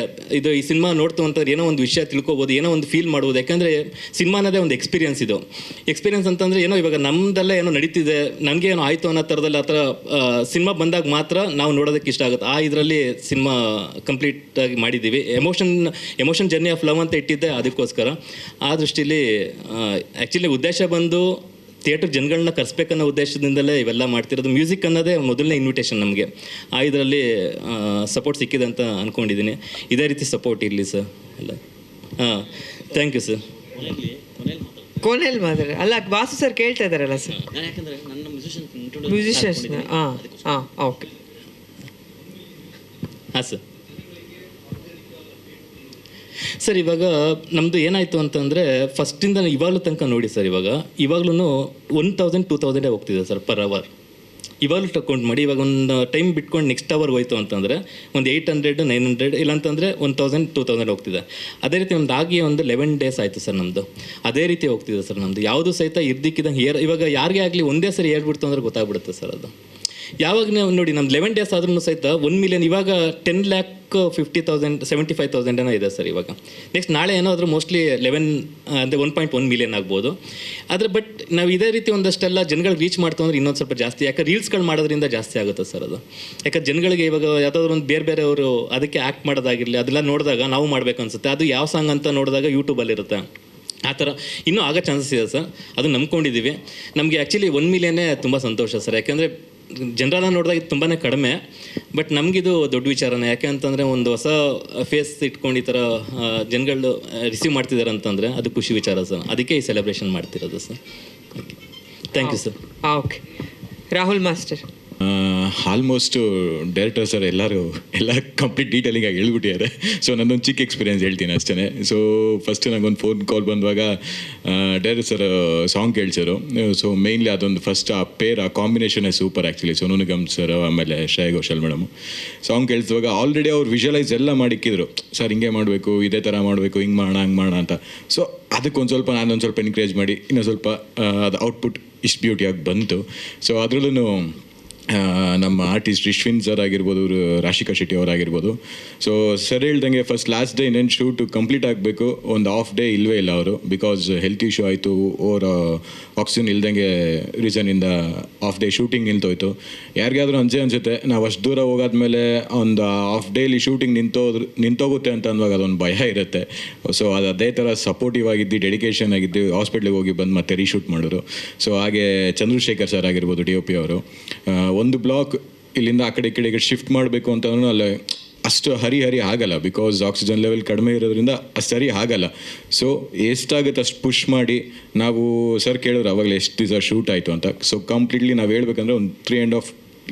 ಈ ಸಿನಿಮಾ ನೋಡ್ತು ಅಂತಂದ್ರೆ ಏನೋ ಒಂದು ವಿಷಯ ತಿಳ್ಕೊಬೋದು, ಏನೋ ಒಂದು ಫೀಲ್ ಮಾಡ್ಬೋದು. ಯಾಕಂದರೆ ಸಿನಿಮಾ ಅನ್ನೋದೇ ಒಂದು ಎಕ್ಸ್ಪೀರಿಯನ್ಸ್. ಇದು ಎಕ್ಸ್ಪೀರಿಯನ್ಸ್ ಅಂತಂದರೆ ಏನೋ ಇವಾಗ ನಮ್ಮದೆಲ್ಲ ಏನೋ ನಡೀತಿದೆ, ನನಗೆ ಏನೋ ಆಯಿತು ಅನ್ನೋ ಥರದಲ್ಲಿ ಆ ಥರ ಸಿನಿಮಾ ಬಂದಾಗ ಮಾತ್ರ ನಾವು ನೋಡೋದಕ್ಕೆ ಇಷ್ಟ ಆಗುತ್ತೆ. ಇದರಲ್ಲಿ ಸಿನಿಮಾ ಕಂಪ್ಲೀಟಾಗಿ ಮಾಡಿದ್ದೀವಿ. ಎಮೋಷನ್ ಜರ್ನಿ ಆಫ್ ಲವ್ ಅಂತ ಇಟ್ಟಿದ್ದೆ ಅದಕ್ಕೋಸ್ಕರ. ಆ ದೃಷ್ಟಿಲಿ ಆ್ಯಕ್ಚುಲಿ ಉದ್ದೇಶ ಬಂದು ಥಿಯೇಟ್ರ್ ಜನಗಳನ್ನ ಕರೆಸ್ಬೇಕನ್ನೋ ಉದ್ದೇಶದಿಂದಲೇ ಇವೆಲ್ಲ ಮಾಡ್ತಿರೋದು. ಮ್ಯೂಸಿಕ್ ಅನ್ನೋದೇ ಮೊದಲನೇ ಇನ್ವಿಟೇಷನ್ ನಮಗೆ. ಇದರಲ್ಲಿ ಸಪೋರ್ಟ್ ಸಿಕ್ಕಿದೆ ಅಂತ ಅಂದ್ಕೊಂಡಿದ್ದೀನಿ. ಇದೇ ರೀತಿ ಸಪೋರ್ಟ್ ಇರಲಿ ಸರ್ ಎಲ್ಲ. Thank you sir. ಕೊನೆಯಲ್ಲಿ ಮಾತಾಡ ಅಲ್ಲ, ವಾಸು ಸರ್ ಕೇಳ್ತಾ ಇದ್ದಾರಲ್ಲ ಸರ್, ಮ್ಯೂಸಿಷಿಯನ್ಸ್. ಓಕೆ ಹಾಂ ಸರ್. ಇವಾಗ ನಮ್ಮದು ಏನಾಯಿತು ಅಂತಂದರೆ ಫಸ್ಟಿಂದ ಇವಾಗಲೂ ತನಕ ನೋಡಿ ಸರ್, ಇವಾಗಲೂ 1000-2000 ಹೋಗ್ತಿದೆ ಸರ್ ಪರ್ ಅವರ್. ಇವಾಗಲೂ ತಗೊಂಡು ಮಾಡಿ, ಇವಾಗ ಒಂದು ಟೈಮ್ ಬಿಟ್ಕೊಂಡು ನೆಕ್ಸ್ಟ್ ಅವರ್ ಹೋಯ್ತು ಅಂತಂದರೆ ಒಂದು 800-900, ಇಲ್ಲಾಂತಂದರೆ 1000-2000 ಹೋಗ್ತಿದೆ. ಅದೇ ರೀತಿ ಒಂದು 11 ಡೇಸ್ ಆಯಿತು ಸರ್ ನಮ್ಮದು. ಅದೇ ರೀತಿ ಹೋಗ್ತಿದೆ ಸರ್ ನಮ್ಮದು. ಯಾವುದು ಸಹಿತ ಇರ್ದಿಕ್ಕಿದಂಗೆ ಇವಾಗ ಯಾರಿಗೇ ಆಗಲಿ ಒಂದೇ ಸರಿ ಏರ್ಬಿಡ್ತು ಅಂದರೆ ಗೊತ್ತಾಗ್ಬಿಡುತ್ತೆ ಸರ್ ಅದು. ಯಾವಾಗ ನಾವು ನೋಡಿ ನಮ್ದು 11 ಡೇಸ್ ಆದ್ರೂ ಸಹಿತ 1 ಮಿಲಿಯನ್, ಇವಾಗ 10,50,000 75,000 ಏನೋ ಇದೆ ಸರ್ ಇವಾಗ. ನೆಕ್ಸ್ಟ್ ನಾಳೆ ಏನಾದರೂ ಮೋಸ್ಟ್ಲಿ 1.1 ಮಿಲಿಯನ್ ಆಗ್ಬೋದು. ಆದರೆ ಬಟ್ ನಾವು ಇದೇ ರೀತಿ ಒಂದಷ್ಟೆಲ್ಲ ಜನಗಳಿಗೆ ರೀಚ್ ಮಾಡ್ತು ಅಂದರೆ ಇನ್ನೊಂದು ಸ್ವಲ್ಪ ಜಾಸ್ತಿ. ಯಾಕೆ ರೀಲ್ಸ್ಗಳು ಮಾಡೋದ್ರಿಂದ ಜಾಸ್ತಿ ಆಗುತ್ತೆ ಸರ್ ಅದು. ಯಾಕೆ ಜನಗಳಿಗೆ ಇವಾಗ ಯಾವುದಾದ್ರು ಒಂದು ಬೇರೆ ಅವರು ಅದಕ್ಕೆ ಆ್ಯಕ್ಟ್ ಮಾಡೋದಾಗಿರಲಿ ಅದೆಲ್ಲ ನೋಡಿದಾಗ ನಾವು ಮಾಡಬೇಕು ಅನಿಸುತ್ತೆ. ಅದು ಯಾವ ಸಾಂಗ್ ಅಂತ ನೋಡಿದಾಗ ಯೂಟ್ಯೂಬಲ್ಲಿರುತ್ತೆ. ಆ ಥರ ಇನ್ನೂ ಆಗೋ ಚಾನ್ಸಸ್ ಇದೆ ಸರ್. ಅದು ನಂಬ್ಕೊಂಡಿದ್ದೀವಿ. ನಮಗೆ ಆ್ಯಕ್ಚುಲಿ 1 ಮಿಲಿಯನ್ನೇ ತುಂಬ ಸಂತೋಷ ಸರ್. ಯಾಕೆಂದರೆ ಜನರನ್ನ ನೋಡಿದಾಗ ಇದು ತುಂಬಾ ಕಡಿಮೆ, ಬಟ್ ನಮಗಿದು ದೊಡ್ಡ ವಿಚಾರನೇ. ಯಾಕೆ ಅಂತಂದರೆ ಒಂದು ಹೊಸ ಫೇಸ್ ಇಟ್ಕೊಂಡು ಈ ಥರ ಜನಗಳು ರಿಸೀವ್ ಮಾಡ್ತಿದ್ದಾರೆ ಅಂತಂದರೆ ಅದು ಖುಷಿ ವಿಚಾರ ಸರ್. ಅದಕ್ಕೆ ಈ ಸೆಲೆಬ್ರೇಷನ್ ಮಾಡ್ತಿರೋದು sir. Thank you sir. Okay, Rahul master. Almost director sir ಎಲ್ಲ ಕಂಪ್ಲೀಟ್ ಡೀಟೇಲಿಂಗಾಗಿ ಹೇಳ್ಬಿಟ್ಟಿದ್ದಾರೆ. ಸೊ ನನ್ನೊಂದು ಚಿಕ್ಕ ಎಕ್ಸ್ಪೀರಿಯನ್ಸ್ ಹೇಳ್ತೀನಿ ಅಷ್ಟೇ. ಸೊ ಫಸ್ಟ್ ನನಗೊಂದು ಫೋನ್ ಕಾಲ್ ಬಂದುವಾಗ ಡೈರೆಕ್ಟರ್ ಸರ್ ಸಾಂಗ್ ಕೇಳ್ಸರು. ಸೊ ಮೇಯ್ನ್ಲಿ ಅದೊಂದು ಫಸ್ಟ್ ಆ ಕಾಂಬಿನೇಷನ್ನೇ super actually. Sonu Nigam sir ಆಮೇಲೆ ಶ್ರೇಯಾ ಘೋಷಾಲ್ ಮೇಡಮು ಸಾಂಗ್ ಕೇಳಿಸುವಾಗ ಆಲ್ರೆಡಿ ಅವ್ರು ವಿಜುವಲೈಸ್ ಎಲ್ಲ ಮಾಡಿಕ್ಕಿದ್ರು. ಸರ್ ಹಿಂಗೆ ಮಾಡಬೇಕು, ಇದೇ ಥರ ಮಾಡಬೇಕು, ಹಿಂಗೆ ಮಾಡೋಣ ಹಂಗೆ ಮಾಡೋಣ ಅಂತ. ಸೊ ಅದಕ್ಕೊಂದು ಸ್ವಲ್ಪ ನಾನೊಂದು ಸ್ವಲ್ಪ ಎನ್ಕರೇಜ್ ಮಾಡಿ ಇನ್ನೊಂದು ಸ್ವಲ್ಪ ಅದು ಔಟ್ಪುಟ್ ಇಷ್ಟು ಬ್ಯೂಟಿಯಾಗಿ ಬಂತು. ಸೊ ಅದರಲ್ಲೂ ನಮ್ಮ ಆರ್ಟಿಸ್ಟ್ ರಿಶ್ವಿನ್ ಸರ್ ಆಗಿರ್ಬೋದು, ರಾಶಿಕಾ ಶೆಟ್ಟಿ ಅವರಾಗಿರ್ಬೋದು. ಸೊ ಸರ್ ಹೇಳ್ದಂಗೆ ಫಸ್ಟ್ ಲಾಸ್ಟ್ ಡೇ ಇನ್ನೇನು ಶೂಟ್ ಕಂಪ್ಲೀಟ್ ಆಗಬೇಕು, ಒಂದು ಹಾಫ್ ಡೇ ಇಲ್ಲವೇ ಇಲ್ಲ ಅವರು, ಬಿಕಾಸ್ ಹೆಲ್ತ್ ಇಶ್ಯೂ ಆಯಿತು, ಓವರ್ ಆಕ್ಸಿಜನ್ ಇಲ್ದಂಗೆ ರೀಸನಿಂದ ಹಾಫ್ ಡೇ ಶೂಟಿಂಗ್ ನಿಂತೋಯ್ತು. ಯಾರಿಗಾದ್ರೂ ಅನ್ಸುತ್ತೆ ನಾವು ಅಷ್ಟು ದೂರ ಹೋಗಾದ್ಮೇಲೆ ಒಂದು ಹಾಫ್ ಡೇಲಿ ಶೂಟಿಂಗ್ ನಿಂತೋಗುತ್ತೆ ಅಂತ ಅನ್ನುವಾಗ ಅದೊಂದು ಭಯ ಇರುತ್ತೆ. ಸೊ ಅದು ಅದೇ ಥರ ಸಪೋರ್ಟಿವ್ ಆಗಿದ್ದು, ಡೆಡಿಕೇಶನ್ ಆಗಿದ್ದು, ಹಾಸ್ಪಿಟ್ಲಿಗೆ ಹೋಗಿ ಬಂದು ಮತ್ತೆ ರೀಶೂಟ್ ಮಾಡಿದ್ರು. ಸೊ ಹಾಗೆ ಚಂದ್ರಶೇಖರ್ ಸರ್ ಆಗಿರ್ಬೋದು, DOP ಅವರು, ಒಂದು ಬ್ಲಾಕ್ ಇಲ್ಲಿಂದ ಆ ಕಡೆ ಈ ಕಡೆಗೆ ಶಿಫ್ಟ್ ಮಾಡಬೇಕು ಅಂತ ಅಲ್ಲೇ ಅಷ್ಟು ಹರಿ ಆಗಲ್ಲ, ಬಿಕಾಸ್ ಆಕ್ಸಿಜನ್ ಲೆವೆಲ್ ಕಡಿಮೆ ಇರೋದ್ರಿಂದ ಅಷ್ಟು ಸರಿ ಆಗಲ್ಲ. ಸೊ ಎಷ್ಟಾಗುತ್ತೆ ಅಷ್ಟು ಪುಷ್ ಮಾಡಿ ನಾವು ಸರ್ ಕೇಳಿದ್ರು ಅವಾಗಲೇ ಎಷ್ಟು ದಿವಸ ಶೂಟ್ ಆಯಿತು ಅಂತ. ಸೊ ಕಂಪ್ಲೀಟ್ಲಿ ನಾವು ಹೇಳ್ಬೇಕಂದ್ರೆ ಒಂದು 3.5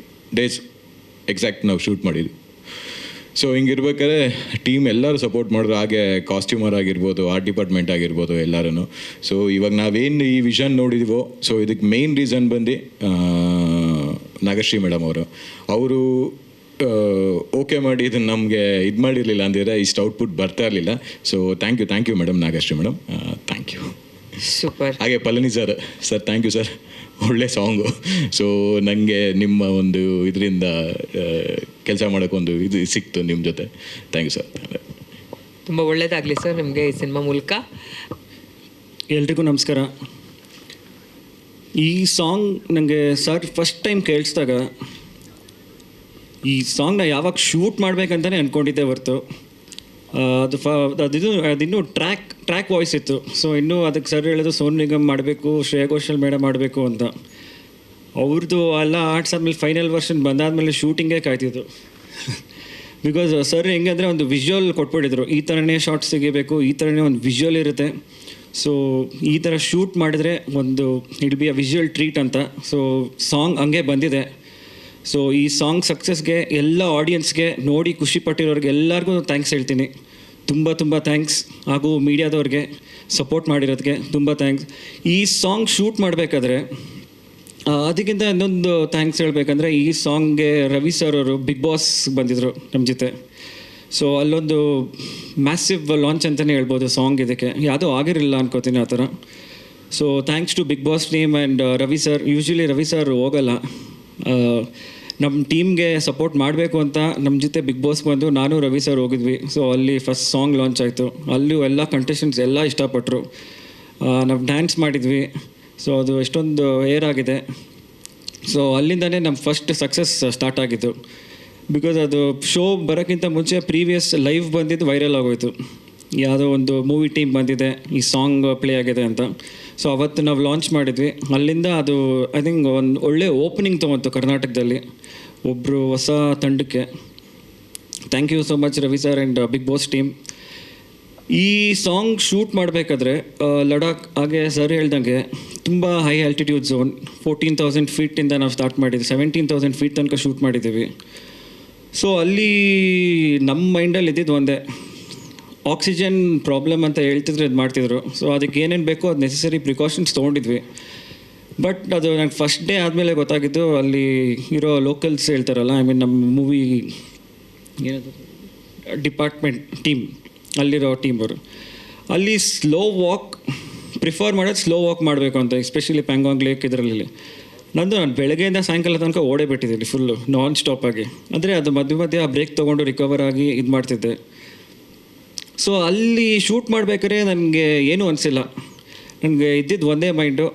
days ಎಕ್ಸಾಕ್ಟ್ ನಾವು ಶೂಟ್ ಮಾಡಿದ್ವಿ. ಸೊ ಹಿಂಗಿರ್ಬೇಕಾದ್ರೆ ಟೀಮ್ ಎಲ್ಲರೂ ಸಪೋರ್ಟ್ ಮಾಡಿದ್ರು, ಹಾಗೆ ಕಾಸ್ಟ್ಯೂಮರ್ ಆಗಿರ್ಬೋದು, ಆರ್ಟ್ ಡಿಪಾರ್ಟ್ಮೆಂಟ್ ಆಗಿರ್ಬೋದು ಎಲ್ಲರೂ. ಸೊ ಇವಾಗ ನಾವೇನು ಈ ವಿಷನ್ ನೋಡಿದೀವೋ, ಸೊ ಇದಕ್ಕೆ ಮೇನ್ ರೀಸನ್ ಬಂದು ನಾಗಶ್ರೀ ಮೇಡಮ್ ಅವರು ಓಕೆ ಮಾಡಿ ಇದನ್ನು ನಮಗೆ ಇದು ಮಾಡಿರಲಿಲ್ಲ ಅಂದಿದ್ರೆ ಇಷ್ಟು ಔಟ್ಪುಟ್ ಬರ್ತಾ ಇರಲಿಲ್ಲ. So thank you madam, Nagashree madam, thank you. Super. ಹಾಗೆ Palani sir thank you sir, ಒಳ್ಳೆ ಸಾಂಗು. ಸೊ ನನಗೆ ನಿಮ್ಮ ಒಂದು ಇದರಿಂದ ಕೆಲಸ ಮಾಡೋಕ್ಕೊಂದು ಇದು ಸಿಕ್ತು ನಿಮ್ಮ ಜೊತೆ. Thank you sir. ತುಂಬ ಒಳ್ಳೇದಾಗಲಿ ಸರ್ ನಿಮಗೆ ಈ ಸಿನಿಮಾ ಮೂಲಕ. ಎಲ್ರಿಗೂ ನಮಸ್ಕಾರ. ಈ ಸಾಂಗ್ ನನಗೆ ಸರ್ ಫಸ್ಟ್ ಟೈಮ್ ಕೇಳಿಸಿದಾಗ ಈ ಸಾಂಗ್ನ ಯಾವಾಗ ಶೂಟ್ ಮಾಡಬೇಕಂತಲೇ ಅಂದ್ಕೊಂಡಿದ್ದೆ ಹೊರತು ಅದಿನ್ನೂ ಟ್ರ್ಯಾಕ್ ವಾಯ್ಸ್ ಇತ್ತು. ಸೊ ಇನ್ನೂ ಅದಕ್ಕೆ ಸರ್ ಹೇಳೋದು ಸೋನು ನಿಗಮ್ ಮಾಡಬೇಕು, ಶ್ರೇಯಾ ಘೋಷಾಲ್ ಮೇಡಮ್ ಮಾಡಬೇಕು ಅಂತ. ಅವ್ರದ್ದು ಎಲ್ಲ ಆರ್ಟ್ಸ್ ಆದಮೇಲೆ ಫೈನಲ್ ವರ್ಷನ್ ಬಂದಾದಮೇಲೆ ಶೂಟಿಂಗೇ ಕಾಯ್ತಿದ್ದು. ಬಿಕಾಸ್ ಸರ್ ಹೆಂಗೆ ಅಂದರೆ ಒಂದು ವಿಜುವಲ್ ಕೊಟ್ಬಿಟ್ಟಿದ್ರು, ಈ ಥರನೇ ಶಾರ್ಟ್ಸ್ ತೆಗಿಬೇಕು, ಈ ಥರನೇ ಒಂದು ವಿಜುವಲ್ ಇರುತ್ತೆ. ಸೊ ಈ ಥರ ಶೂಟ್ ಮಾಡಿದ್ರೆ ಒಂದು it be a visual treat ಅಂತ. ಸೊ ಸಾಂಗ್ ಹಂಗೆ ಬಂದಿದೆ. ಸೊ ಈ ಸಾಂಗ್ ಸಕ್ಸಸ್ಗೆ ಎಲ್ಲ ಆಡಿಯನ್ಸ್ಗೆ, ನೋಡಿ ಖುಷಿ ಪಟ್ಟಿರೋರಿಗೆ ಎಲ್ಲರಿಗೂ ಥ್ಯಾಂಕ್ಸ್ ಹೇಳ್ತೀನಿ. ತುಂಬ ಥ್ಯಾಂಕ್ಸ್. ಹಾಗೂ ಮೀಡಿಯಾದವ್ರಿಗೆ ಸಪೋರ್ಟ್ ಮಾಡಿರೋದಕ್ಕೆ ತುಂಬ ಥ್ಯಾಂಕ್ಸ್. ಈ ಸಾಂಗ್ ಶೂಟ್ ಮಾಡಬೇಕಾದ್ರೆ ಅದಕ್ಕಿಂತ ಇನ್ನೊಂದು ಥ್ಯಾಂಕ್ಸ್ ಹೇಳಬೇಕಂದ್ರೆ, ಈ ಸಾಂಗ್ಗೆ ರವಿ ಸರ್ ಅವರು ಬಿಗ್ ಬಾಸ್ ಬಂದಿದ್ದರು ನಮ್ಮ ಜೊತೆ. ಸೊ ಅಲ್ಲೊಂದು ಮ್ಯಾಸಿವ್ ಲಾಂಚ್ ಅಂತಲೇ ಹೇಳ್ಬೋದು ಸಾಂಗ್. ಇದಕ್ಕೆ ಯಾವುದೂ ಆಗಿರಲಿಲ್ಲ ಅನ್ಕೋತೀನಿ ಆ ಥರ. So thanks to Big Boss team and Ravi sir. Usually Ravi sir ಹೋಗಲ್ಲ, ನಮ್ಮ ಟೀಮ್ಗೆ ಸಪೋರ್ಟ್ ಮಾಡಬೇಕು ಅಂತ ನಮ್ಮ ಜೊತೆ ಬಿಗ್ ಬಾಸ್ ಬಂದು ನಾನು ರವಿ ಸರ್ ಹೋಗಿದ್ವಿ. ಸೊ ಅಲ್ಲಿ ಫಸ್ಟ್ ಸಾಂಗ್ ಲಾಂಚ್ ಆಯಿತು. ಅಲ್ಲೂ ಎಲ್ಲ ಕಂಟೆಸ್ಟೆಂಟ್ಸ್ ಎಲ್ಲ ಇಷ್ಟಪಟ್ಟರು. ನಾವು ಡ್ಯಾನ್ಸ್ ಮಾಡಿದ್ವಿ. ಸೊ ಅದು ಎಷ್ಟೊಂದು ಏರ್ ಆಗಿದೆ. ಸೊ ಅಲ್ಲಿಂದನೇ ನಮ್ಮ ಫಸ್ಟ್ ಸಕ್ಸಸ್ ಸ್ಟಾರ್ಟ್ ಆಗಿತ್ತು. ಬಿಕಾಸ್ ಅದು ಶೋ ಬರೋಕ್ಕಿಂತ ಮುಂಚೆ ಪ್ರೀವಿಯಸ್ ಲೈವ್ ಬಂದಿದ್ದು ವೈರಲ್ ಆಗೋಯ್ತು. ಯಾವುದೋ ಒಂದು ಮೂವಿ ಟೀಮ್ ಬಂದಿದೆ, ಈ ಸಾಂಗ್ ಪ್ಲೇ ಆಗಿದೆ ಅಂತ. ಸೊ ಅವತ್ತು ನಾವು ಲಾಂಚ್ ಮಾಡಿದ್ವಿ. ಅಲ್ಲಿಂದ ಅದು ಐ ಥಿಂಕ್ ಒಂದು ಒಳ್ಳೆ ಓಪನಿಂಗ್ ತೊಗೊಂತು ಕರ್ನಾಟಕದಲ್ಲಿ ಒಬ್ಬರು ಹೊಸ ತಂಡಕ್ಕೆ. Thank you so much Ravi sir and Big Boss team. ಈ ಸಾಂಗ್ ಶೂಟ್ ಮಾಡಬೇಕಾದ್ರೆ ಲಡಾಖ್, ಹಾಗೆ ಸರ್ ಹೇಳ್ದಂಗೆ ತುಂಬ ಹೈ ಆಲ್ಟಿಟ್ಯೂಡ್ ಝೋನ್, 14,000 ಫೀಟಿಂದ ನಾವು ಸ್ಟಾರ್ಟ್ ಮಾಡಿದ್ವಿ. 17,000 ಫೀಟ್ ತನಕ ಶೂಟ್ ಮಾಡಿದ್ದೀವಿ. ಸೊ ಅಲ್ಲಿ ನಮ್ಮ ಮೈಂಡಲ್ಲಿ ಇದ್ದಿದ್ದು ಒಂದೇ, ಆಕ್ಸಿಜನ್ ಪ್ರಾಬ್ಲಮ್ ಅಂತ ಹೇಳ್ತಿದ್ರು, ಇದು ಮಾಡ್ತಿದ್ರು. ಸೊ ಅದಕ್ಕೆ ಏನೇನು ಬೇಕೋ ಅದು ನೆಸೆಸರಿ ಪ್ರಿಕಾಷನ್ಸ್ ತೊಗೊಂಡಿದ್ವಿ. ಬಟ್ ಅದು ನಂಗೆ ಫಸ್ಟ್ ಡೇ ಆದಮೇಲೆ ಗೊತ್ತಾಗಿದ್ದು, ಅಲ್ಲಿ ಇರೋ ಲೋಕಲ್ಸ್ ಹೇಳ್ತಾರಲ್ಲ, ಐ ಮೀನ್ ನಮ್ಮ ಮೂವಿ ಏನದು ಡಿಪಾರ್ಟ್ಮೆಂಟ್ ಟೀಮ್, ಅಲ್ಲಿರೋ ಟೀಮ್ ಅವರು ಅಲ್ಲಿ ಸ್ಲೋ ವಾಕ್ ಪ್ರಿಫರ್ ಮಾಡೋದು, ಸ್ಲೋ ವಾಕ್ ಮಾಡಬೇಕು ಅಂತ, ಎಸ್ಪೆಷಲಿ ಪ್ಯಾಂಗಾಂಗ್ ಲೇಕ್ ಇದರಲ್ಲಿ. ನಾನು ಬೆಳಗ್ಗೆಯಿಂದ ಸಾಯಂಕಾಲ ತನಕ ಓಡೇ ಬಿಟ್ಟಿದ್ದೀನಿ ಫುಲ್ಲು ನಾನ್ ಸ್ಟಾಪಾಗಿ. ಅಂದರೆ ಅದು ಮಧ್ಯೆ ಆ ಬ್ರೇಕ್ ತೊಗೊಂಡು ರಿಕವರ್ ಆಗಿ ಇದು ಮಾಡ್ತಿದ್ದೆ. ಸೊ ಅಲ್ಲಿ ಶೂಟ್ ಮಾಡಬೇಕಾದ್ರೆ ನನಗೆ ಏನೂ ಅನಿಸಿಲ್ಲ. ನನಗೆ ಇದ್ದಿದ್ದು ಒಂದೇ ಮೈಂಡು,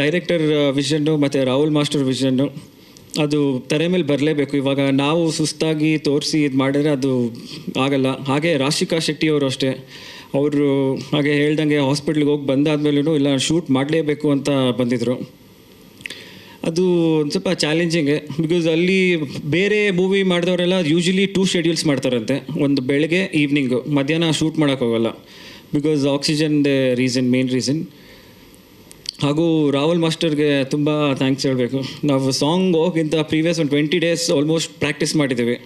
ಡೈರೆಕ್ಟರ್ ವಿಷನ್ನು ಮತ್ತು ರಾಹುಲ್ ಮಾಸ್ಟರ್ ವಿಷನ್ನು ಅದು ತೆರೆ ಮೇಲೆ ಬರಲೇಬೇಕು. ಇವಾಗ ನಾವು ಸುಸ್ತಾಗಿ ತೋರಿಸಿ ಇದು ಮಾಡಿದ್ರೆ ಅದು ಆಗಲ್ಲ. ಹಾಗೆ ರಾಶಿಕಾ ಶೆಟ್ಟಿ ಅವರು ಅಷ್ಟೇ, ಅವರು ಹಾಗೆ ಹೇಳ್ದಂಗೆ ಹಾಸ್ಪಿಟ್ಲಿಗೆ ಹೋಗಿ ಬಂದಾದ್ಮೇಲೂ ಇಲ್ಲ ಶೂಟ್ ಮಾಡಲೇಬೇಕು ಅಂತ ಬಂದಿದ್ದರು. ಅದು ಒಂದು ಸ್ವಲ್ಪ ಚಾಲೆಂಜಿಂಗೆ. ಬಿಕಾಸ್ ಅಲ್ಲಿ ಬೇರೆ ಮೂವಿ ಮಾಡಿದವರೆಲ್ಲ ಯೂಶ್ವಲಿ 2 ಶೆಡ್ಯೂಲ್ಸ್ ಮಾಡ್ತಾರಂತೆ, ಒಂದು ಬೆಳಗ್ಗೆ ಈವ್ನಿಂಗು, ಮಧ್ಯಾಹ್ನ ಶೂಟ್ ಮಾಡೋಕ್ಕಾಗಲ್ಲ ಬಿಕಾಸ್ ಆಕ್ಸಿಜನ್ದೇ ರೀಸನ್, ಮೇನ್ ರೀಸನ್. ಹಾಗೂ ರಾಹುಲ್ ಮಾಸ್ಟರ್ಗೆ ತುಂಬ ಥ್ಯಾಂಕ್ಸ್ ಹೇಳಬೇಕು. ನಾವು ಸಾಂಗ್ ಹೋಗಿಂತ ಪ್ರೀವಿಯಸ್ ಒಂದು 20 days ಆಲ್ಮೋಸ್ಟ್ ಪ್ರಾಕ್ಟೀಸ್ ಮಾಡಿದ್ದೀವಿ.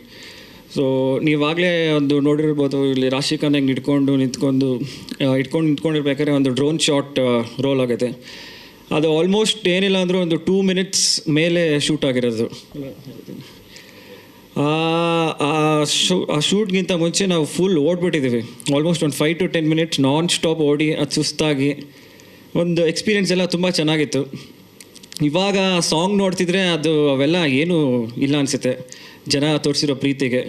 ಸೊ ನೀವಾಗಲೇ ಒಂದು ನೋಡಿರ್ಬೋದು, ಇಲ್ಲಿ ರಾಶಿಕಾಂತ್ ಹೆಂಗೆ ನಿಂತ್ಕೊಂಡಿರ್ಬೇಕಾದ್ರೆ ಒಂದು ಡ್ರೋನ್ ಶಾಟ್ ರೋಲ್ ಆಗುತ್ತೆ. ಅದು ಆಲ್ಮೋಸ್ಟ್ ಏನಿಲ್ಲ ಅಂದರೂ ಒಂದು 2 minutes ಮೇಲೆ ಶೂಟ್ ಆಗಿರೋದು. ಆ ಶೂಟ್ಗಿಂತ ಮುಂಚೆ ನಾವು ಫುಲ್ ಓಡ್ಬಿಟ್ಟಿದ್ದೀವಿ. ಆಲ್ಮೋಸ್ಟ್ ಒಂದು 5 to 10 minutes ನಾನ್ ಸ್ಟಾಪ್ ಓಡಿ, ಅದು ಸುಸ್ತಾಗಿ ಒಂದು ಎಕ್ಸ್ಪೀರಿಯೆನ್ಸ್ ಎಲ್ಲ ತುಂಬ ಚೆನ್ನಾಗಿತ್ತು. ಇವಾಗ ಸಾಂಗ್ ನೋಡ್ತಿದ್ರೆ ಅದು ಅವೆಲ್ಲ ಏನೂ ಇಲ್ಲ ಅನಿಸುತ್ತೆ ಜನ ತೋರಿಸಿರೋ ಪ್ರೀತಿಗೆ.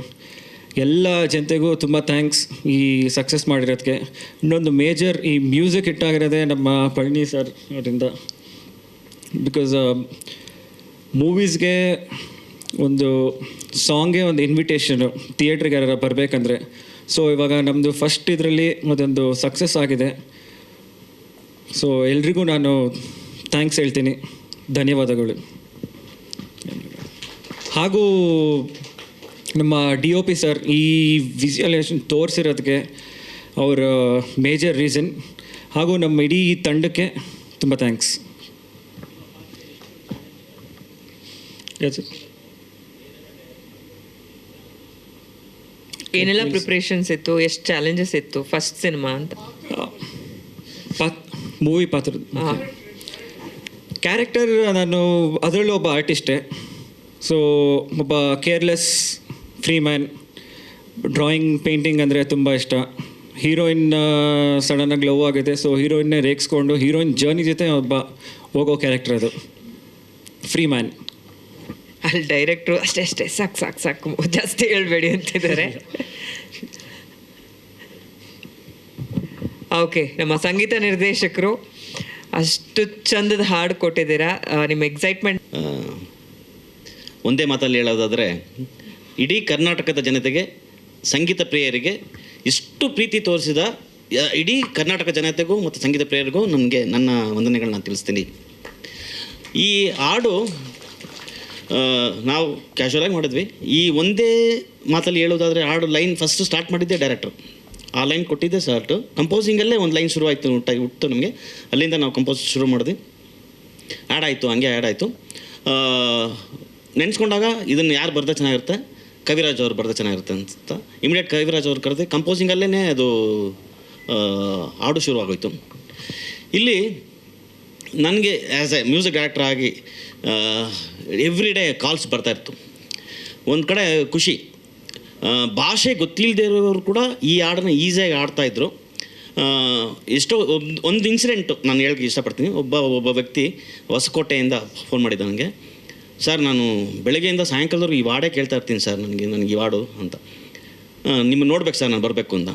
ಎಲ್ಲ ಜನತೆಗೂ ತುಂಬ ಥ್ಯಾಂಕ್ಸ್ ಈ ಸಕ್ಸಸ್ ಮಾಡಿರೋದಕ್ಕೆ. ಇನ್ನೊಂದು ಮೇಜರ್ ಈ ಮ್ಯೂಸಿಕ್ ಹಿಟ್ಟಾಗಿರೋದೇ ನಮ್ಮ ಪಳನಿ ಸರ್ ಅವರಿಂದ. ಬಿಕಾಸ್ ಮೂವೀಸ್ಗೆ ಒಂದು ಸಾಂಗ್ಗೆ ಒಂದು ಇನ್ವಿಟೇಷನು ಥಿಯೇಟ್ರಿಗೆ ಯಾರು ಬರಬೇಕಂದ್ರೆ. ಸೊ ಇವಾಗ ನಮ್ಮದು ಫಸ್ಟ್ ಇದರಲ್ಲಿ ಅದೊಂದು ಸಕ್ಸಸ್ ಆಗಿದೆ. ಸೊ ಎಲ್ರಿಗೂ ನಾನು ಥ್ಯಾಂಕ್ಸ್ ಹೇಳ್ತೀನಿ, ಧನ್ಯವಾದಗಳು. ಹಾಗೂ ನಮ್ಮ DOP ಸರ್ ಈ ವಿಜುವಲೈಸೇಷನ್ ತೋರಿಸಿರೋದಕ್ಕೆ ಅವರ ಮೇಜರ್ ರೀಸನ್. ಹಾಗೂ ನಮ್ಮ ಇಡೀ ತಂಡಕ್ಕೆ ತುಂಬ ಥ್ಯಾಂಕ್ಸ್. ಏನೆಲ್ಲ ಪ್ರಿಪ್ರೇಷನ್ಸ್ ಇತ್ತು, ಎಷ್ಟು ಚಾಲೆಂಜಸ್ ಇತ್ತು ಫಸ್ಟ್ ಸಿನಿಮಾ ಅಂತ? ಮೂವಿ ಪಾತ್ರ ಕ್ಯಾರೆಕ್ಟರ್ ನಾನು ಅದರಲ್ಲೂ ಒಬ್ಬ ಆರ್ಟಿಸ್ಟೇ. ಸೊ ಒಬ್ಬ careless free man. Drawing painting ಅಂದರೆ ತುಂಬ ಇಷ್ಟ. ಹೀರೋಯಿನ್ ಸಡನ್ನಾಗಿ ಲವ್ ಆಗಿದೆ, ಸೊ ಹೀರೋಯಿನ್ನೇ ರೇಗಿಸ್ಕೊಂಡು ಹೀರೋಯಿನ್ ಜರ್ನಿ ಜೊತೆ ಒಬ್ಬ ಹೋಗೋ ಕ್ಯಾರೆಕ್ಟರ್ ಅದು, ಫ್ರೀ ಮ್ಯಾನ್. ಅಲ್ಲಿ ಡೈರೆಕ್ಟ್ರು ಅಷ್ಟೇ ಸಾಕು ಜಾಸ್ತಿ ಹೇಳ್ಬೇಡಿ ಅಂತಿದ್ದಾರೆ. ಓಕೆ, ನಮ್ಮ ಸಂಗೀತ ನಿರ್ದೇಶಕರು ಅಷ್ಟು ಚಂದದ ಹಾಡು ಕೊಟ್ಟಿದ್ದೀರಾ. ನಿಮ್ಮ ಎಕ್ಸೈಟ್ಮೆಂಟ್ ಒಂದೇ ಮಾತಲ್ಲಿ ಹೇಳೋದಾದರೆ, ಇಡೀ ಕರ್ನಾಟಕದ ಜನತೆಗೆ, ಸಂಗೀತ ಪ್ರಿಯರಿಗೆ ಇಷ್ಟು ಪ್ರೀತಿ ತೋರಿಸಿದ ಇಡೀ ಕರ್ನಾಟಕ ಜನತೆಗೂ ಮತ್ತು ಸಂಗೀತ ಪ್ರಿಯರಿಗೂ ನನ್ನ ವಂದನೆಗಳನ್ನ ತಿಳಿಸ್ತೀನಿ. ಈ ಹಾಡು ನಾವು ಕ್ಯಾಶುವಲಾಗಿ ಮಾಡಿದ್ವಿ. ಈ ಒಂದೇ ಮಾತಲ್ಲಿ ಹೇಳೋದಾದರೆ, ಹಾಡು ಲೈನ್ ಫಸ್ಟ್ ಸ್ಟಾರ್ಟ್ ಮಾಡಿದ್ದೆ ಡೈರೆಕ್ಟ್ರು. ಆ ಲೈನ್ ಕೊಟ್ಟಿದ್ದೆ ಸ್ಟಾರ್ಟು. ಕಂಪೋಸಿಂಗಲ್ಲೇ ಒಂದು ಲೈನ್ ಶುರುವಾಯಿತು, ಹುಟ್ಟು ನಮಗೆ. ಅಲ್ಲಿಂದ ನಾವು ಕಂಪೋಸ್ ಶುರು ಮಾಡಿದ್ವಿ. ಆ್ಯಡ್ ಆಯಿತು, ಹಂಗೆ ಆ್ಯಡ್ ಆಯಿತು. ನೆನೆಸ್ಕೊಂಡಾಗ ಇದನ್ನು ಯಾರು ಬರೆದ ಚೆನ್ನಾಗಿರುತ್ತೆ, ಕವಿರಾಜ್ ಅವ್ರು ಬರೆದ ಚೆನ್ನಾಗಿರುತ್ತೆ ಅಂತ ಇಮಿಡಿಯೇಟ್ ಕವಿರಾಜ್ ಅವ್ರು ಕರೆದು ಕಂಪೋಸಿಂಗಲ್ಲೇ ಅದು ಹಾಡು ಶುರುವಾಗೋಯ್ತು. ಇಲ್ಲಿ ನನಗೆ ಆ್ಯಸ್ ಎ ಮ್ಯೂಸಿಕ್ ಡೈರೆಕ್ಟರ್ ಆಗಿ ಎವ್ರಿ ಡೇ ಕಾಲ್ಸ್ ಬರ್ತಾಯಿತ್ತು. ಒಂದು ಕಡೆ ಖುಷಿ, ಭಾಷೆ ಗೊತ್ತಿಲ್ಲದೆ ಇರೋರು ಕೂಡ ಈ ಹಾಡನ್ನ ಈಸಿಯಾಗಿ ಆಡ್ತಾಯಿದ್ರು. ಎಷ್ಟೋ ಒಂದು ಇನ್ಸಿಡೆಂಟು ನಾನು ಹೇಳೋಕ್ಕೆ ಇಷ್ಟಪಡ್ತೀನಿ. ಒಬ್ಬ ವ್ಯಕ್ತಿ ಹೊಸಕೋಟೆಯಿಂದ ಫೋನ್ ಮಾಡಿದ್ದ ನನಗೆ, ಸರ್ ನಾನು ಬೆಳಗ್ಗೆಯಿಂದ ಸಾಯಂಕಾಲದವ್ರು ಈ ಹಾಡೇ ಕೇಳ್ತಾ ಇರ್ತೀನಿ ಸರ್, ನನಗೆ ಈ ಹಾಡು ಅಂತ. ನಿಮ್ಮನ್ನು ನೋಡ್ಬೇಕು ಸರ್, ನಾನು ಬರಬೇಕು ಅಂತ.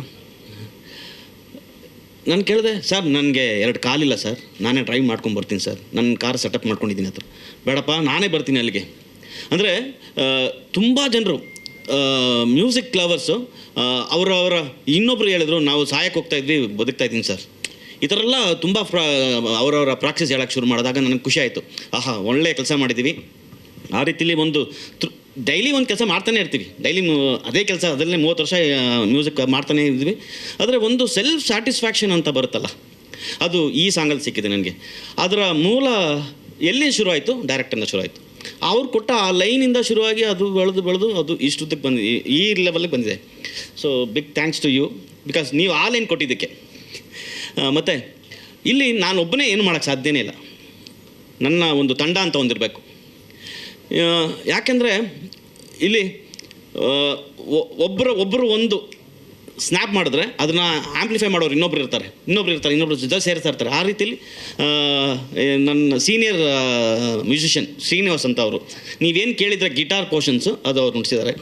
ನಾನು ಕೇಳಿದೆ, ಸರ್ ನನಗೆ 2 ಕಾಲಿಲ್ಲ ಸರ್, ನಾನೇ ಡ್ರೈವ್ ಮಾಡ್ಕೊಂಡು ಬರ್ತೀನಿ ಸರ್, ನನ್ನ ಕಾರ್ ಸೆಟಪ್ ಮಾಡ್ಕೊಂಡಿದ್ದೀನಿ ಹತ್ರ. ಬೇಡಪ್ಪ, ನಾನೇ ಬರ್ತೀನಿ ಅಲ್ಲಿಗೆ. ಅಂದರೆ ತುಂಬ ಜನರು ಮ್ಯೂಸಿಕ್ ಲವರ್ಸು ಅವರ ಇನ್ನೊಬ್ರು ಹೇಳಿದ್ರು, ನಾವು ಸಾಯಕ್ಕೆ ಹೋಗ್ತಾ ಇದ್ವಿ, ಬದುಕ್ತಾ ಇದ್ದೀನಿ ಸರ್. ಈ ಥರ ಎಲ್ಲ ತುಂಬ ಅವರವರ ಪ್ರಾಕ್ಟೀಸ್ ಹೇಳೋಕ್ಕೆ ಶುರು ಮಾಡಿದಾಗ ನನಗೆ ಖುಷಿ ಆಯಿತು. ಆಹಾ, ಒಳ್ಳೆಯ ಕೆಲಸ ಮಾಡಿದ್ದೀವಿ. ಆ ರೀತಿಲಿ ಒಂದು ಡೈಲಿ ಒಂದು ಕೆಲಸ ಮಾಡ್ತಾನೆ ಇರ್ತೀವಿ. ಡೈಲಿ ಅದೇ ಕೆಲಸ, ಅದರಲ್ಲೇ 30 ವರ್ಷ ಮ್ಯೂಸಿಕ್ ಮಾಡ್ತಾನೆ ಇದ್ವಿ. ಆದರೆ ಒಂದು ಸೆಲ್ಫ್ ಸ್ಯಾಟಿಸ್ಫ್ಯಾಕ್ಷನ್ ಅಂತ ಬರುತ್ತಲ್ಲ, ಅದು ಈ ಸಾಂಗಲ್ಲಿ ಸಿಕ್ಕಿದೆ ನನಗೆ. ಅದರ ಮೂಲ ಎಲ್ಲಿ ಶುರುವಾಯಿತು? ಡೈರೆಕ್ಟರಿಂದ ಶುರುವಾಯಿತು. ಅವ್ರು ಕೊಟ್ಟ ಆ ಲೈನಿಂದ ಶುರುವಾಗಿ ಅದು ಬೆಳೆದು ಅದು ಇಷ್ಟುದ್ದಕ್ಕೆ ಬಂದಿದೆ, ಈ ಲೆವೆಲ್ಗೆ ಬಂದಿದೆ. So big thanks to you, because ನೀವು ಆ ಲೈನ್ ಕೊಟ್ಟಿದ್ದಕ್ಕೆ. ಮತ್ತು ಇಲ್ಲಿ ನಾನೊಬ್ಬನೇ ಏನು ಮಾಡೋಕ್ಕೆ ಸಾಧ್ಯನೇ ಇಲ್ಲ, ನನ್ನ ಒಂದು ತಂಡ ಅಂತ ಒಂದಿರಬೇಕು. ಯಾಕೆಂದರೆ ಇಲ್ಲಿ ಒಬ್ಬರು ಒಂದು ಸ್ನ್ಯಾಪ್ ಮಾಡಿದ್ರೆ ಅದನ್ನು ಆ್ಯಂಪ್ಲಿಫೈ ಮಾಡೋರು ಇನ್ನೊಬ್ರು ಇರ್ತಾರೆ, ಇನ್ನೊಬ್ರು ಜೊತೆ ಸೇರ್ತಾ ಇರ್ತಾರೆ. ಆ ರೀತಿಯಲ್ಲಿ ನನ್ನ ಸೀನಿಯರ್ ಮ್ಯೂಸಿಷಿಯನ್ ಶ್ರೀನಿವಾಸ್ ಅಂತ ಅವರು, ನೀವೇನು ಕೇಳಿದರೆ ಗಿಟಾರ್ ಪೋರ್ಷನ್ಸು ಅದು ಅವ್ರು ನುಡಿಸಿದ್ದಾರೆ.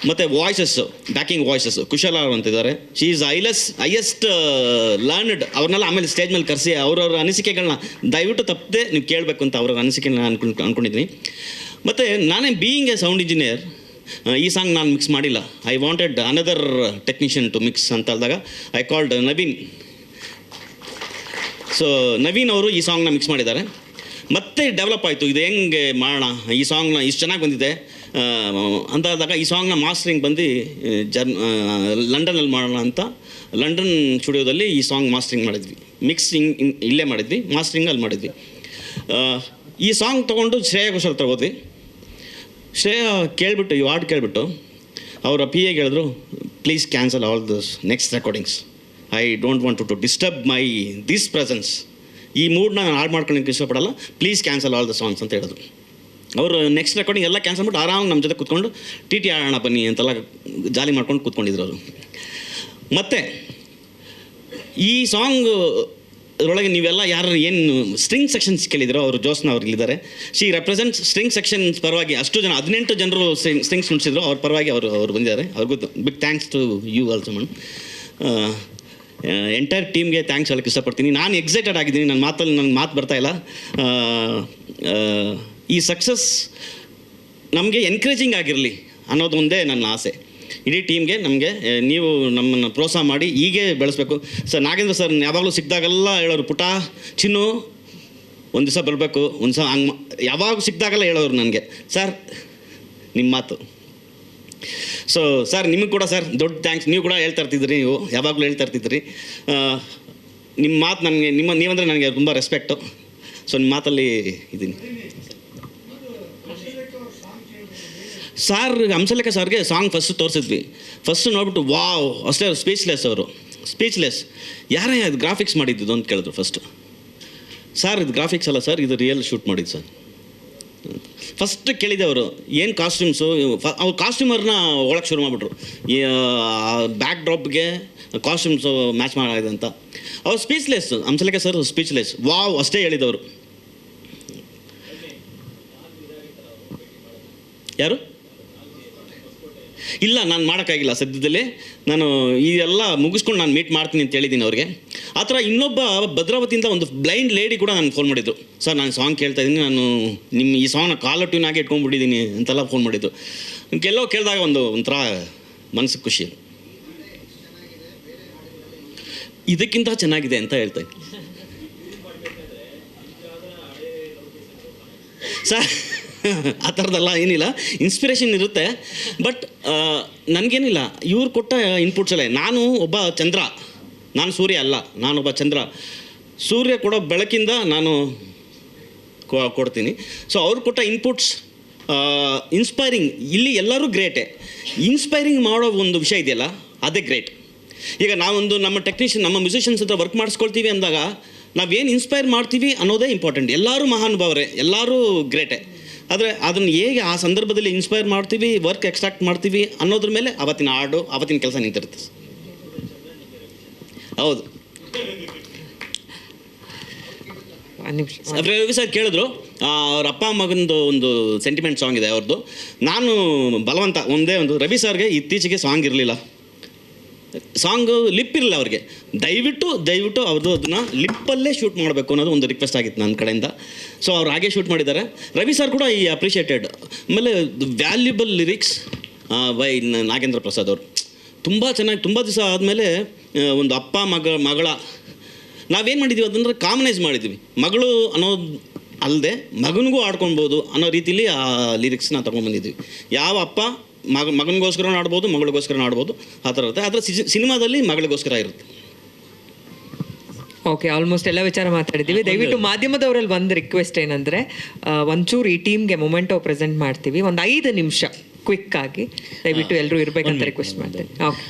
ಮತ್ತು ವಾಯ್ಸಸ್ಸು, ಬ್ಯಾಕಿಂಗ್ ವಾಯ್ಸಸ್ಸು ಕುಶಲ ಅವರು ಅಂತಿದ್ದಾರೆ. She is highest learned. ಅವ್ರನ್ನೆಲ್ಲ ಆಮೇಲೆ ಸ್ಟೇಜ್ ಮೇಲೆ ಕರೆಸಿ ಅವ್ರವ್ರ ಅನಿಸಿಕೆಗಳನ್ನ ದಯವಿಟ್ಟು ತಪ್ಪದೆ ನೀವು ಕೇಳಬೇಕು ಅಂತ ಅವ್ರ ಅನಿಸಿಕೆನ ಅಂದ್ಕೊಂಡಿದ್ದೀನಿ. ಮತ್ತು ನಾನೇ ಬೀಯಿಂಗ್ ಎ ಸೌಂಡ್ ಇಂಜಿನಿಯರ್, ಈ ಸಾಂಗ್ ನಾನು ಮಿಕ್ಸ್ ಮಾಡಿಲ್ಲ. I wanted another technician to mix ಅಂತ ಹೇಳಿದಾಗ I called Naveen. So Naveen ಅವರು ಈ ಸಾಂಗ್ನ ಮಿಕ್ಸ್ ಮಾಡಿದ್ದಾರೆ. ಮತ್ತೆ ಡೆವಲಪ್ ಆಯಿತು, ಇದು ಹೆಂಗೆ ಮಾಡೋಣ, ಈ ಸಾಂಗ್ನ ಇಷ್ಟು ಚೆನ್ನಾಗಿ ಬಂದಿದೆ ಅಂತಾದಾಗ ಈ ಸಾಂಗ್ನ ಮಾಸ್ಟರಿಂಗ್ ಬಂದು ಲಂಡನಲ್ಲಿ ಮಾಡೋಣ ಅಂತ ಲಂಡನ್ ಸ್ಟುಡಿಯೋದಲ್ಲಿ ಈ ಸಾಂಗ್ ಮಾಸ್ಟರಿಂಗ್ ಮಾಡಿದ್ವಿ. ಮಿಕ್ಸಿಂಗ್ ಇಲ್ಲೇ ಮಾಡಿದ್ವಿ, ಮಾಸ್ಟರಿಂಗ್ ಅಲ್ಲಿ ಮಾಡಿದ್ವಿ. ಈ ಸಾಂಗ್ ತೊಗೊಂಡು ಶ್ರೇಯಾ ಘೋಷಾಲ್ ಹತ್ರ ಹೋದ್ವಿ. ಶ್ರೇಯಾ ಕೇಳಿಬಿಟ್ಟು, ಈ ಹಾಡು ಕೇಳಿಬಿಟ್ಟು ಅವರ PA ಹೇಳಿದ್ರು, please cancel all this next recordings. I don't want to disturb this presence. ಈ ಮೂಡ್ನ ನಾನು ಹಾಡು ಮಾಡ್ಕೊಳ್ಳೋಕ್ಕೆ ಇಷ್ಟಪಡಲ್ಲ, please cancel all the songs ಅಂತ ಹೇಳಿದ್ರು. ಅವರು ನೆಕ್ಸ್ಟ್ ರೆಕಾರ್ಡಿಂಗ್ ಎಲ್ಲ ಕ್ಯಾನ್ಸಲ್ ಮಾಡಿ ಆರಾಮ್ ನಮ್ಮ ಜೊತೆ ಕೂತ್ಕೊಂಡು TT ಆಡೋಣ ಬನ್ನಿ ಅಂತೆಲ್ಲ ಜಾಲಿ ಮಾಡ್ಕೊಂಡು ಕೂತ್ಕೊಂಡಿದ್ರು ಅವರು. ಮತ್ತು ಈ ಸಾಂಗ್ ಅದರೊಳಗೆ ನೀವೆಲ್ಲ ಯಾರು ಏನು ಸ್ಟ್ರಿಂಗ್ ಸೆಕ್ಷನ್ಸ್ ಕೇಳಿದಿರೋ ಅವರು ಜೋಸ್ನ ಅವ್ರು ಇಲ್ಲಿದ್ದಾರೆ. ಶಿ ರೆಪ್ರೆಸೆಂಟ್ಸ್ ಸ್ಟ್ರಿಂಗ್ ಸೆಕ್ಷನ್ಸ್ ಪರವಾಗಿ ಅಷ್ಟು ಜನ 18 ಜನರು ಸ್ಟ್ರಿಂಗ್ಸ್ ನುಡಿಸಿದ್ರು, ಅವ್ರ ಪರವಾಗಿ ಅವರು ಬಂದಿದ್ದಾರೆ. ಅವ್ರಿಗೂ big thanks to you also madam. Entire ಟೀಮ್ಗೆ ಥ್ಯಾಂಕ್ಸ್ ಹೇಳೋಕ್ಕೆ ಇಷ್ಟಪಡ್ತೀನಿ. ನಾನು ಎಕ್ಸೈಟೆಡ್ ಆಗಿದ್ದೀನಿ, ನನ್ನ ಮಾತು ಬರ್ತಾಯಿಲ್ಲ. ಈ ಸಕ್ಸಸ್ ನಮಗೆ ಎನ್ಕರೇಜಿಂಗ್ ಆಗಿರಲಿ ಅನ್ನೋದು ಒಂದೇ ನನ್ನ ಆಸೆ. ಇಡೀ ಟೀಮ್ಗೆ ನಮಗೆ ನೀವು ನಮ್ಮನ್ನು ಪ್ರೋತ್ಸಾಹ ಮಾಡಿ ಹೀಗೆ ಬೆಳೆಸಬೇಕು. ಸರ್ ನಾಗೇಂದ್ರ ಸರ್ ಯಾವಾಗಲೂ ಸಿಕ್ಕಿದಾಗೆಲ್ಲ ಹೇಳೋರು, ಪುಟ ಚಿನ್ನು ಒಂದು ದಿವಸ ಬರಬೇಕು, ಒಂದು ದಿವಸ ಹಂಗೆ ಯಾವಾಗ ಸಿಕ್ಕಿದಾಗೆಲ್ಲ ಹೇಳೋರು ನನಗೆ, ಸರ್ ನಿಮ್ಮ ಮಾತು. ಸೊ ಸರ್ ನಿಮಗೆ ಕೂಡ ಸರ್ ದೊಡ್ಡ ಥ್ಯಾಂಕ್ಸ್. ನೀವು ಕೂಡ ಹೇಳ್ತಾ ಇರ್ತಿದ್ರಿ, ನೀವು ಯಾವಾಗಲೂ ಹೇಳ್ತಾ ಇರ್ತಿದ್ರಿ. ನಿಮ್ಮ ಮಾತು ನನಗೆ ನೀವಂದರೆ ನನಗೆ ತುಂಬ ರೆಸ್ಪೆಕ್ಟು. ಸೊ ನಿಮ್ಮ ಮಾತಲ್ಲಿ ಇದ್ದೀನಿ. ಸಾರ್ ಹಂಸಲೇಖ ಸರ್ಗೆ ಸಾಂಗ್ ಫಸ್ಟ್ ತೋರಿಸಿದ್ವಿ. ಫಸ್ಟ್ ನೋಡ್ಬಿಟ್ಟು ವಾವ್ ಅಷ್ಟೇ ಸ್ಪೀಚ್ಲೆಸ್. ಅವರು ಸ್ಪೀಚ್ಲೆಸ್. ಯಾರೇ ಅದು ಗ್ರಾಫಿಕ್ಸ್ ಮಾಡಿದ್ದು ಅಂತ ಕೇಳಿದ್ರು ಫಸ್ಟು. ಸರ್ ಇದು ಗ್ರಾಫಿಕ್ಸ್ ಅಲ್ಲ ಸರ್, ಇದು ರಿಯಲ್ ಶೂಟ್ ಮಾಡಿದ್ದು ಸರ್. ಫಸ್ಟ್ ಕೇಳಿದೆ ಅವರು ಏನು ಕಾಸ್ಟ್ಯೂಮ್ಸು. ಅವ್ರು ಕಾಸ್ಟ್ಯೂಮರ್ನ ಒಳಗೆ ಶುರು ಮಾಡಿಬಿಟ್ರು, ಬ್ಯಾಕ್ ಡ್ರಾಪ್ಗೆ ಕಾಸ್ಟ್ಯೂಮ್ಸು ಮ್ಯಾಚ್ ಮಾಡಿದೆ ಅಂತ. ಅವ್ರು speechless. Hamsalekha sir speechless. Wow ಅಷ್ಟೇ ಹೇಳಿದವರು. ಯಾರು? ಇಲ್ಲ, ನಾನು ಮಾಡೋಕ್ಕಾಗಿಲ್ಲ ಸದ್ಯದಲ್ಲಿ. ನಾನು ಇದೆಲ್ಲ ಮುಗಿಸ್ಕೊಂಡು ನಾನು ಮೀಟ್ ಮಾಡ್ತೀನಿ ಅಂತ ಹೇಳಿದ್ದೀನಿ ಅವ್ರಿಗೆ. ಆ ಥರ ಇನ್ನೊಬ್ಬ ಭದ್ರಾವತಿಯಿಂದ ಒಂದು ಬ್ಲೈಂಡ್ ಲೇಡಿ ಕೂಡ ನಾನು ಫೋನ್ ಮಾಡಿದ್ದು, ಸರ್ ನಾನು ಸಾಂಗ್ ಕೇಳ್ತಾ ಇದ್ದೀನಿ, ನಾನು ನಿಮ್ಮ ಈ ಸಾಂಗ್ನ ಕಾಲರ್ ಟ್ಯೂನ್ ಆಗಿ ಇಟ್ಕೊಂಡ್ಬಿಟ್ಟಿದ್ದೀನಿ ಅಂತೆಲ್ಲ ಫೋನ್ ಮಾಡಿದ್ದು. ಕೆಲವು ಕೇಳಿದಾಗ ಒಂಥರ ಮನಸ್ಸಿಗೆ ಖುಷಿ. ಇದಕ್ಕಿಂತ ಚೆನ್ನಾಗಿದೆ ಅಂತ ಹೇಳ್ತಾ ಇದ್ದೀನಿ ಸರ್. ಆ ಥರದ್ದೆಲ್ಲ ಏನಿಲ್ಲ, ಇನ್ಸ್ಪಿರೇಷನ್ ಇರುತ್ತೆ. ಬಟ್ ನನಗೇನಿಲ್ಲ, ಇವ್ರು ಕೊಟ್ಟ ಇನ್ಪುಟ್ಸ್ ಅಲ್ಲೇ. ನಾನು ಒಬ್ಬ ಚಂದ್ರ, ನಾನು ಸೂರ್ಯ ಅಲ್ಲ, ನಾನೊಬ್ಬ ಚಂದ್ರ. ಸೂರ್ಯ ಕೊಡೋ ಬೆಳಕಿಂದ ನಾನು ಕೊಡ್ತೀನಿ. ಸೊ ಅವ್ರು ಕೊಟ್ಟ ಇನ್ಪುಟ್ಸ್ ಇನ್ಸ್ಪೈರಿಂಗ್. ಇಲ್ಲಿ ಎಲ್ಲರೂ ಗ್ರೇಟೇ. ಇನ್ಸ್ಪೈರಿಂಗ್ ಮಾಡೋ ಒಂದು ವಿಷಯ ಇದೆಯಲ್ಲ, ಅದೇ ಗ್ರೇಟ್. ಈಗ ನಾವೊಂದು ನಮ್ಮ ಟೆಕ್ನಿಷಿಯನ್, ನಮ್ಮ ಮ್ಯೂಸಿಷಿಯನ್ಸ್ ಹತ್ರ ವರ್ಕ್ ಮಾಡಿಸ್ಕೊಳ್ತೀವಿ ಅಂದಾಗ ನಾವೇನು ಇನ್ಸ್ಪೈರ್ ಮಾಡ್ತೀವಿ ಅನ್ನೋದೇ ಇಂಪಾರ್ಟೆಂಟ್. ಎಲ್ಲರೂ ಮಹಾನುಭಾವರೇ, ಎಲ್ಲರೂ ಗ್ರೇಟೇ. ಆದರೆ ಅದನ್ನು ಹೇಗೆ ಆ ಸಂದರ್ಭದಲ್ಲಿ ಇನ್ಸ್ಪೈರ್ ಮಾಡ್ತೀವಿ, ವರ್ಕ್ ಎಕ್ಸ್ಟ್ರಾಕ್ಟ್ ಮಾಡ್ತೀವಿ ಅನ್ನೋದ್ರ ಮೇಲೆ ಅವತ್ತಿನ ಹಾಡು, ಅವತ್ತಿನ ಕೆಲಸ ನಿಂತಿರುತ್ತೆ. ಹೌದು. ರವಿ ಸರ್ ಕೇಳಿದ್ರು, ಅವ್ರ ಅಪ್ಪ ಮಗಂದು ಒಂದು ಸೆಂಟಿಮೆಂಟ್ ಸಾಂಗ್ ಇದೆ ಅವ್ರದ್ದು. ನಾನು ಬಲವಂತ ಒಂದೇ ಒಂದು, ರವಿ ಸರ್ಗೆ ಇತ್ತೀಚೆಗೆ ಸಾಂಗ್ ಇರಲಿಲ್ಲ, ಸಾಂಗು ಲಿಪ್ ಇರಲಿಲ್ಲ ಅವ್ರಿಗೆ. ದಯವಿಟ್ಟು ಅವ್ರದ್ದು ಅದನ್ನು ಲಿಪ್ಪಲ್ಲೇ ಶೂಟ್ ಮಾಡಬೇಕು ಅನ್ನೋದು ಒಂದು ರಿಕ್ವೆಸ್ಟ್ ಆಗಿತ್ತು ನನ್ನ ಕಡೆಯಿಂದ. ಸೊ ಅವ್ರು ಹಾಗೆ ಶೂಟ್ ಮಾಡಿದ್ದಾರೆ. ರವಿ ಸರ್ ಕೂಡ ಈ ಅಪ್ರಿಷಿಯೇಟೆಡ್. ಆಮೇಲೆ valuable lyrics by Nagendra Prasad ಅವರು ತುಂಬ ಚೆನ್ನಾಗಿ. ತುಂಬ ದಿವಸ ಆದಮೇಲೆ ಒಂದು ಅಪ್ಪ ಮಗಳ ನಾವೇನು ಮಾಡಿದ್ದೀವಿ ಅದನ್ನು ಕಾಮನೈಸ್ ಮಾಡಿದ್ದೀವಿ. ಮಗಳು ಅನ್ನೋದು ಅಲ್ಲದೆ ಮಗನಿಗೂ ಆಡ್ಕೊಳ್ಬೋದು ಅನ್ನೋ ರೀತಿಲಿ ಆ ಲಿರಿಕ್ಸ್ನ ತೊಗೊಂಡ್ಬಂದಿದ್ದೀವಿ. ಯಾವ ಅಪ್ಪ ಮಗನಿಗೋಸ್ಕರ ಆಡ್ಬೋದು, ಮಗಳಿಗೋಸ್ಕರ ಆಡ್ಬೋದು, ಆ ಥರ ಇರುತ್ತೆ. ಆದರೆ ಸಿನಿಮಾದಲ್ಲಿ ಮಗಳಿಗೋಸ್ಕರ ಇರುತ್ತೆ. ಓಕೆ, ಆಲ್ಮೋಸ್ಟ್ ಎಲ್ಲ ವಿಚಾರ ಮಾತಾಡಿದ್ದೀವಿ. ದಯವಿಟ್ಟು ಮಾಧ್ಯಮದವರಲ್ಲಿ ಒಂದು ರಿಕ್ವೆಸ್ಟ್ ಏನಂದರೆ, ಒಂಚೂರು ಈ ಟೀಮ್ಗೆ ಮೊಮೆಂಟೋ ಪ್ರೆಸೆಂಟ್ ಮಾಡ್ತೀವಿ, ಒಂದು 5 ನಿಮಿಷ ಕ್ವಿಕ್ ಆಗಿ ದಯವಿಟ್ಟು ಎಲ್ಲರೂ ಇರಬೇಕಂತ ರಿಕ್ವೆಸ್ಟ್ ಮಾಡ್ತೀನಿ. ಓಕೆ.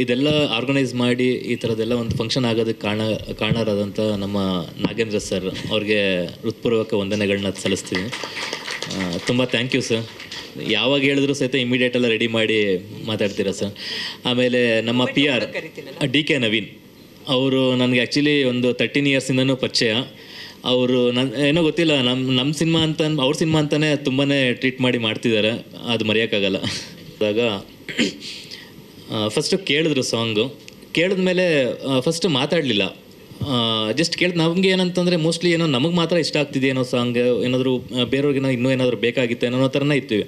ಇದೆಲ್ಲ ಆರ್ಗನೈಸ್ ಮಾಡಿ ಈ ಥರದ್ದೆಲ್ಲ ಒಂದು ಫಂಕ್ಷನ್ ಆಗೋದಕ್ಕೆ ಕಾರಣರಾದಂಥ ನಮ್ಮ ನಾಗೇಂದ್ರ ಸರ್ ಅವ್ರಿಗೆ ಹೃತ್ಪೂರ್ವಕ ವಂದನೆಗಳನ್ನ ಸಲ್ಲಿಸ್ತೀನಿ. ತುಂಬ ಥ್ಯಾಂಕ್ ಯು ಸರ್. ಯಾವಾಗ ಹೇಳಿದ್ರು ಸಹಿತ ಇಮಿಡಿಯೇಟ್ ಎಲ್ಲ ರೆಡಿ ಮಾಡಿ ಮಾತಾಡ್ತೀರಾ ಸರ್. ಆಮೇಲೆ ನಮ್ಮ PR DK ನವೀನ್ ಅವರು ನನಗೆ ಆ್ಯಕ್ಚುಲಿ ಒಂದು 13 ಇಯರ್ಸಿಂದನೂ ಪರಿಚಯ. ಅವರು ಏನೋ ಗೊತ್ತಿಲ್ಲ, ನಮ್ಮ ಸಿನಿಮಾ ಅಂತ ಅವ್ರ ಸಿನಿಮಾ ಅಂತಲೇ ತುಂಬಾ ಟ್ರೀಟ್ ಮಾಡಿ ಮಾಡ್ತಿದ್ದಾರೆ, ಅದು ಮರೆಯೋಕ್ಕಾಗಲ್ಲ. ಆದಾಗ ಫಸ್ಟು ಕೇಳಿದ್ರು ಸಾಂಗು. ಕೇಳಿದ್ಮೇಲೆ ಫಸ್ಟು ಮಾತಾಡಲಿಲ್ಲ, ಜಸ್ಟ್ ಕೇಳಿದ್. ನಮಗೆ ಏನಂತಂದರೆ ಮೋಸ್ಟ್ಲಿ ಏನೋ ನಮಗೆ ಮಾತ್ರ ಇಷ್ಟ ಆಗ್ತಿದೆಯೇನೋ ಸಾಂಗ್, ಏನಾದರೂ ಬೇರೆಯವ್ರಿಗೇನೋ ಇನ್ನೂ ಏನಾದರೂ ಬೇಕಾಗಿತ್ತು ಅನ್ನೋ ಥರನೇ ಇರ್ತೀವಿ.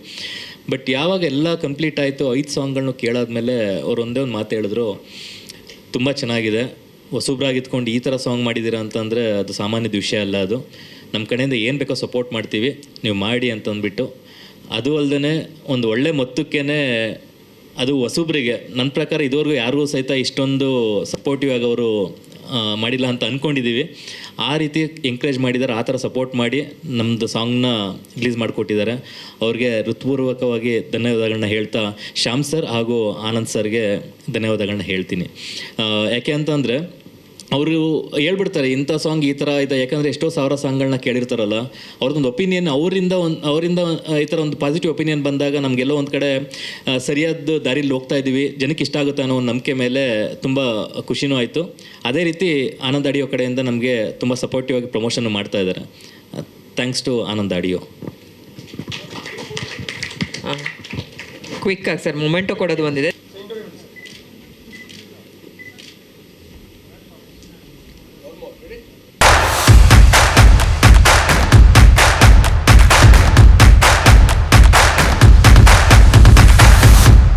ಬಟ್ ಯಾವಾಗ ಎಲ್ಲ ಕಂಪ್ಲೀಟ್ ಆಯಿತು, 5 ಸಾಂಗ್ಗಳನ್ನೂ ಕೇಳಾದ್ಮೇಲೆ ಅವ್ರು ಒಂದೇ ಒಂದು ಮಾತು ಹೇಳಿದ್ರು, ತುಂಬ ಚೆನ್ನಾಗಿದೆ, ಹೊಸಬ್ರಾಗಿ ಇದ್ಕೊಂಡು ಈ ಥರ ಸಾಂಗ್ ಮಾಡಿದ್ದೀರಾ ಅಂತಂದರೆ ಅದು ಸಾಮಾನ್ಯದ ವಿಷಯ ಅಲ್ಲ, ಅದು ನಮ್ಮ ಕಡೆಯಿಂದ ಏನು ಬೇಕೋ ಸಪೋರ್ಟ್ ಮಾಡ್ತೀವಿ, ನೀವು ಮಾಡಿ ಅಂತಂದ್ಬಿಟ್ಟು. ಅದು ಅಲ್ಲದೆ ಒಂದು ಒಳ್ಳೆ ಮೊತ್ತಕ್ಕೇ ಅದು ಹೊಸಬ್ರಿಗೆ ನನ್ನ ಪ್ರಕಾರ ಇದುವರೆಗೂ ಯಾರಿಗೂ ಸಹಿತ ಇಷ್ಟೊಂದು ಸಪೋರ್ಟಿವ್ ಆಗಿ ಅವರು ಮಾಡಿಲ್ಲ ಅಂತ ಅಂದ್ಕೊಂಡಿದ್ದೀವಿ. ಆ ರೀತಿ ಎಂಕರೇಜ್ ಮಾಡಿದ್ದಾರೆ, ಆ ಥರ ಸಪೋರ್ಟ್ ಮಾಡಿ ನಮ್ಮದು ಸಾಂಗ್ನ ರಿಲೀಸ್ ಮಾಡಿಕೊಟ್ಟಿದ್ದಾರೆ. ಅವ್ರಿಗೆ ಹೃತ್ಪೂರ್ವಕವಾಗಿ ಧನ್ಯವಾದಗಳನ್ನ ಹೇಳ್ತಾ ಶ್ಯಾಮ್ ಸರ್ ಹಾಗೂ ಆನಂದ್ ಸರ್ಗೆ ಧನ್ಯವಾದಗಳನ್ನ ಹೇಳ್ತೀನಿ. ಯಾಕೆ ಅಂತಂದರೆ ಅವರು ಹೇಳ್ಬಿಡ್ತಾರೆ ಇಂಥ ಸಾಂಗ್ ಈ ಥರ ಇದೆ, ಯಾಕಂದರೆ ಎಷ್ಟೋ ಸಾವಿರ ಸಾಂಗ್ಗಳನ್ನ ಕೇಳಿರ್ತಾರಲ್ಲ, ಅವ್ರದ್ದೊಂದು ಒಪಿನಿಯನ್ ಅವರಿಂದ ಈ ಥರ ಒಂದು ಪಾಸಿಟಿವ್ ಒಪಿನಿಯನ್ ಬಂದಾಗ ನಮಗೆಲ್ಲೋ ಒಂದು ಕಡೆ ಸರಿಯಾದ ದಾರಿಲಿ ಹೋಗ್ತಾ ಇದ್ದೀವಿ, ಜನಕ್ಕೆ ಇಷ್ಟ ಆಗುತ್ತೆ ಅನ್ನೋ ಒಂದು ನಂಬಿಕೆ ಮೇಲೆ ತುಂಬ ಖುಷಿನೂ ಆಯಿತು. ಅದೇ ರೀತಿ ಆನಂದ್ ಆಡಿಯೋ ಕಡೆಯಿಂದ ನಮಗೆ ತುಂಬ ಸಪೋರ್ಟಿವ್ ಆಗಿ ಪ್ರಮೋಷನ್ ಮಾಡ್ತಾ ಇದ್ದಾರೆ. Thanks to Anand audio. Quick ಆಗಿ ಸರ್, ಮೊಮೆಂಟೋ ಕೊಡೋದು ಬಂದಿದೆ.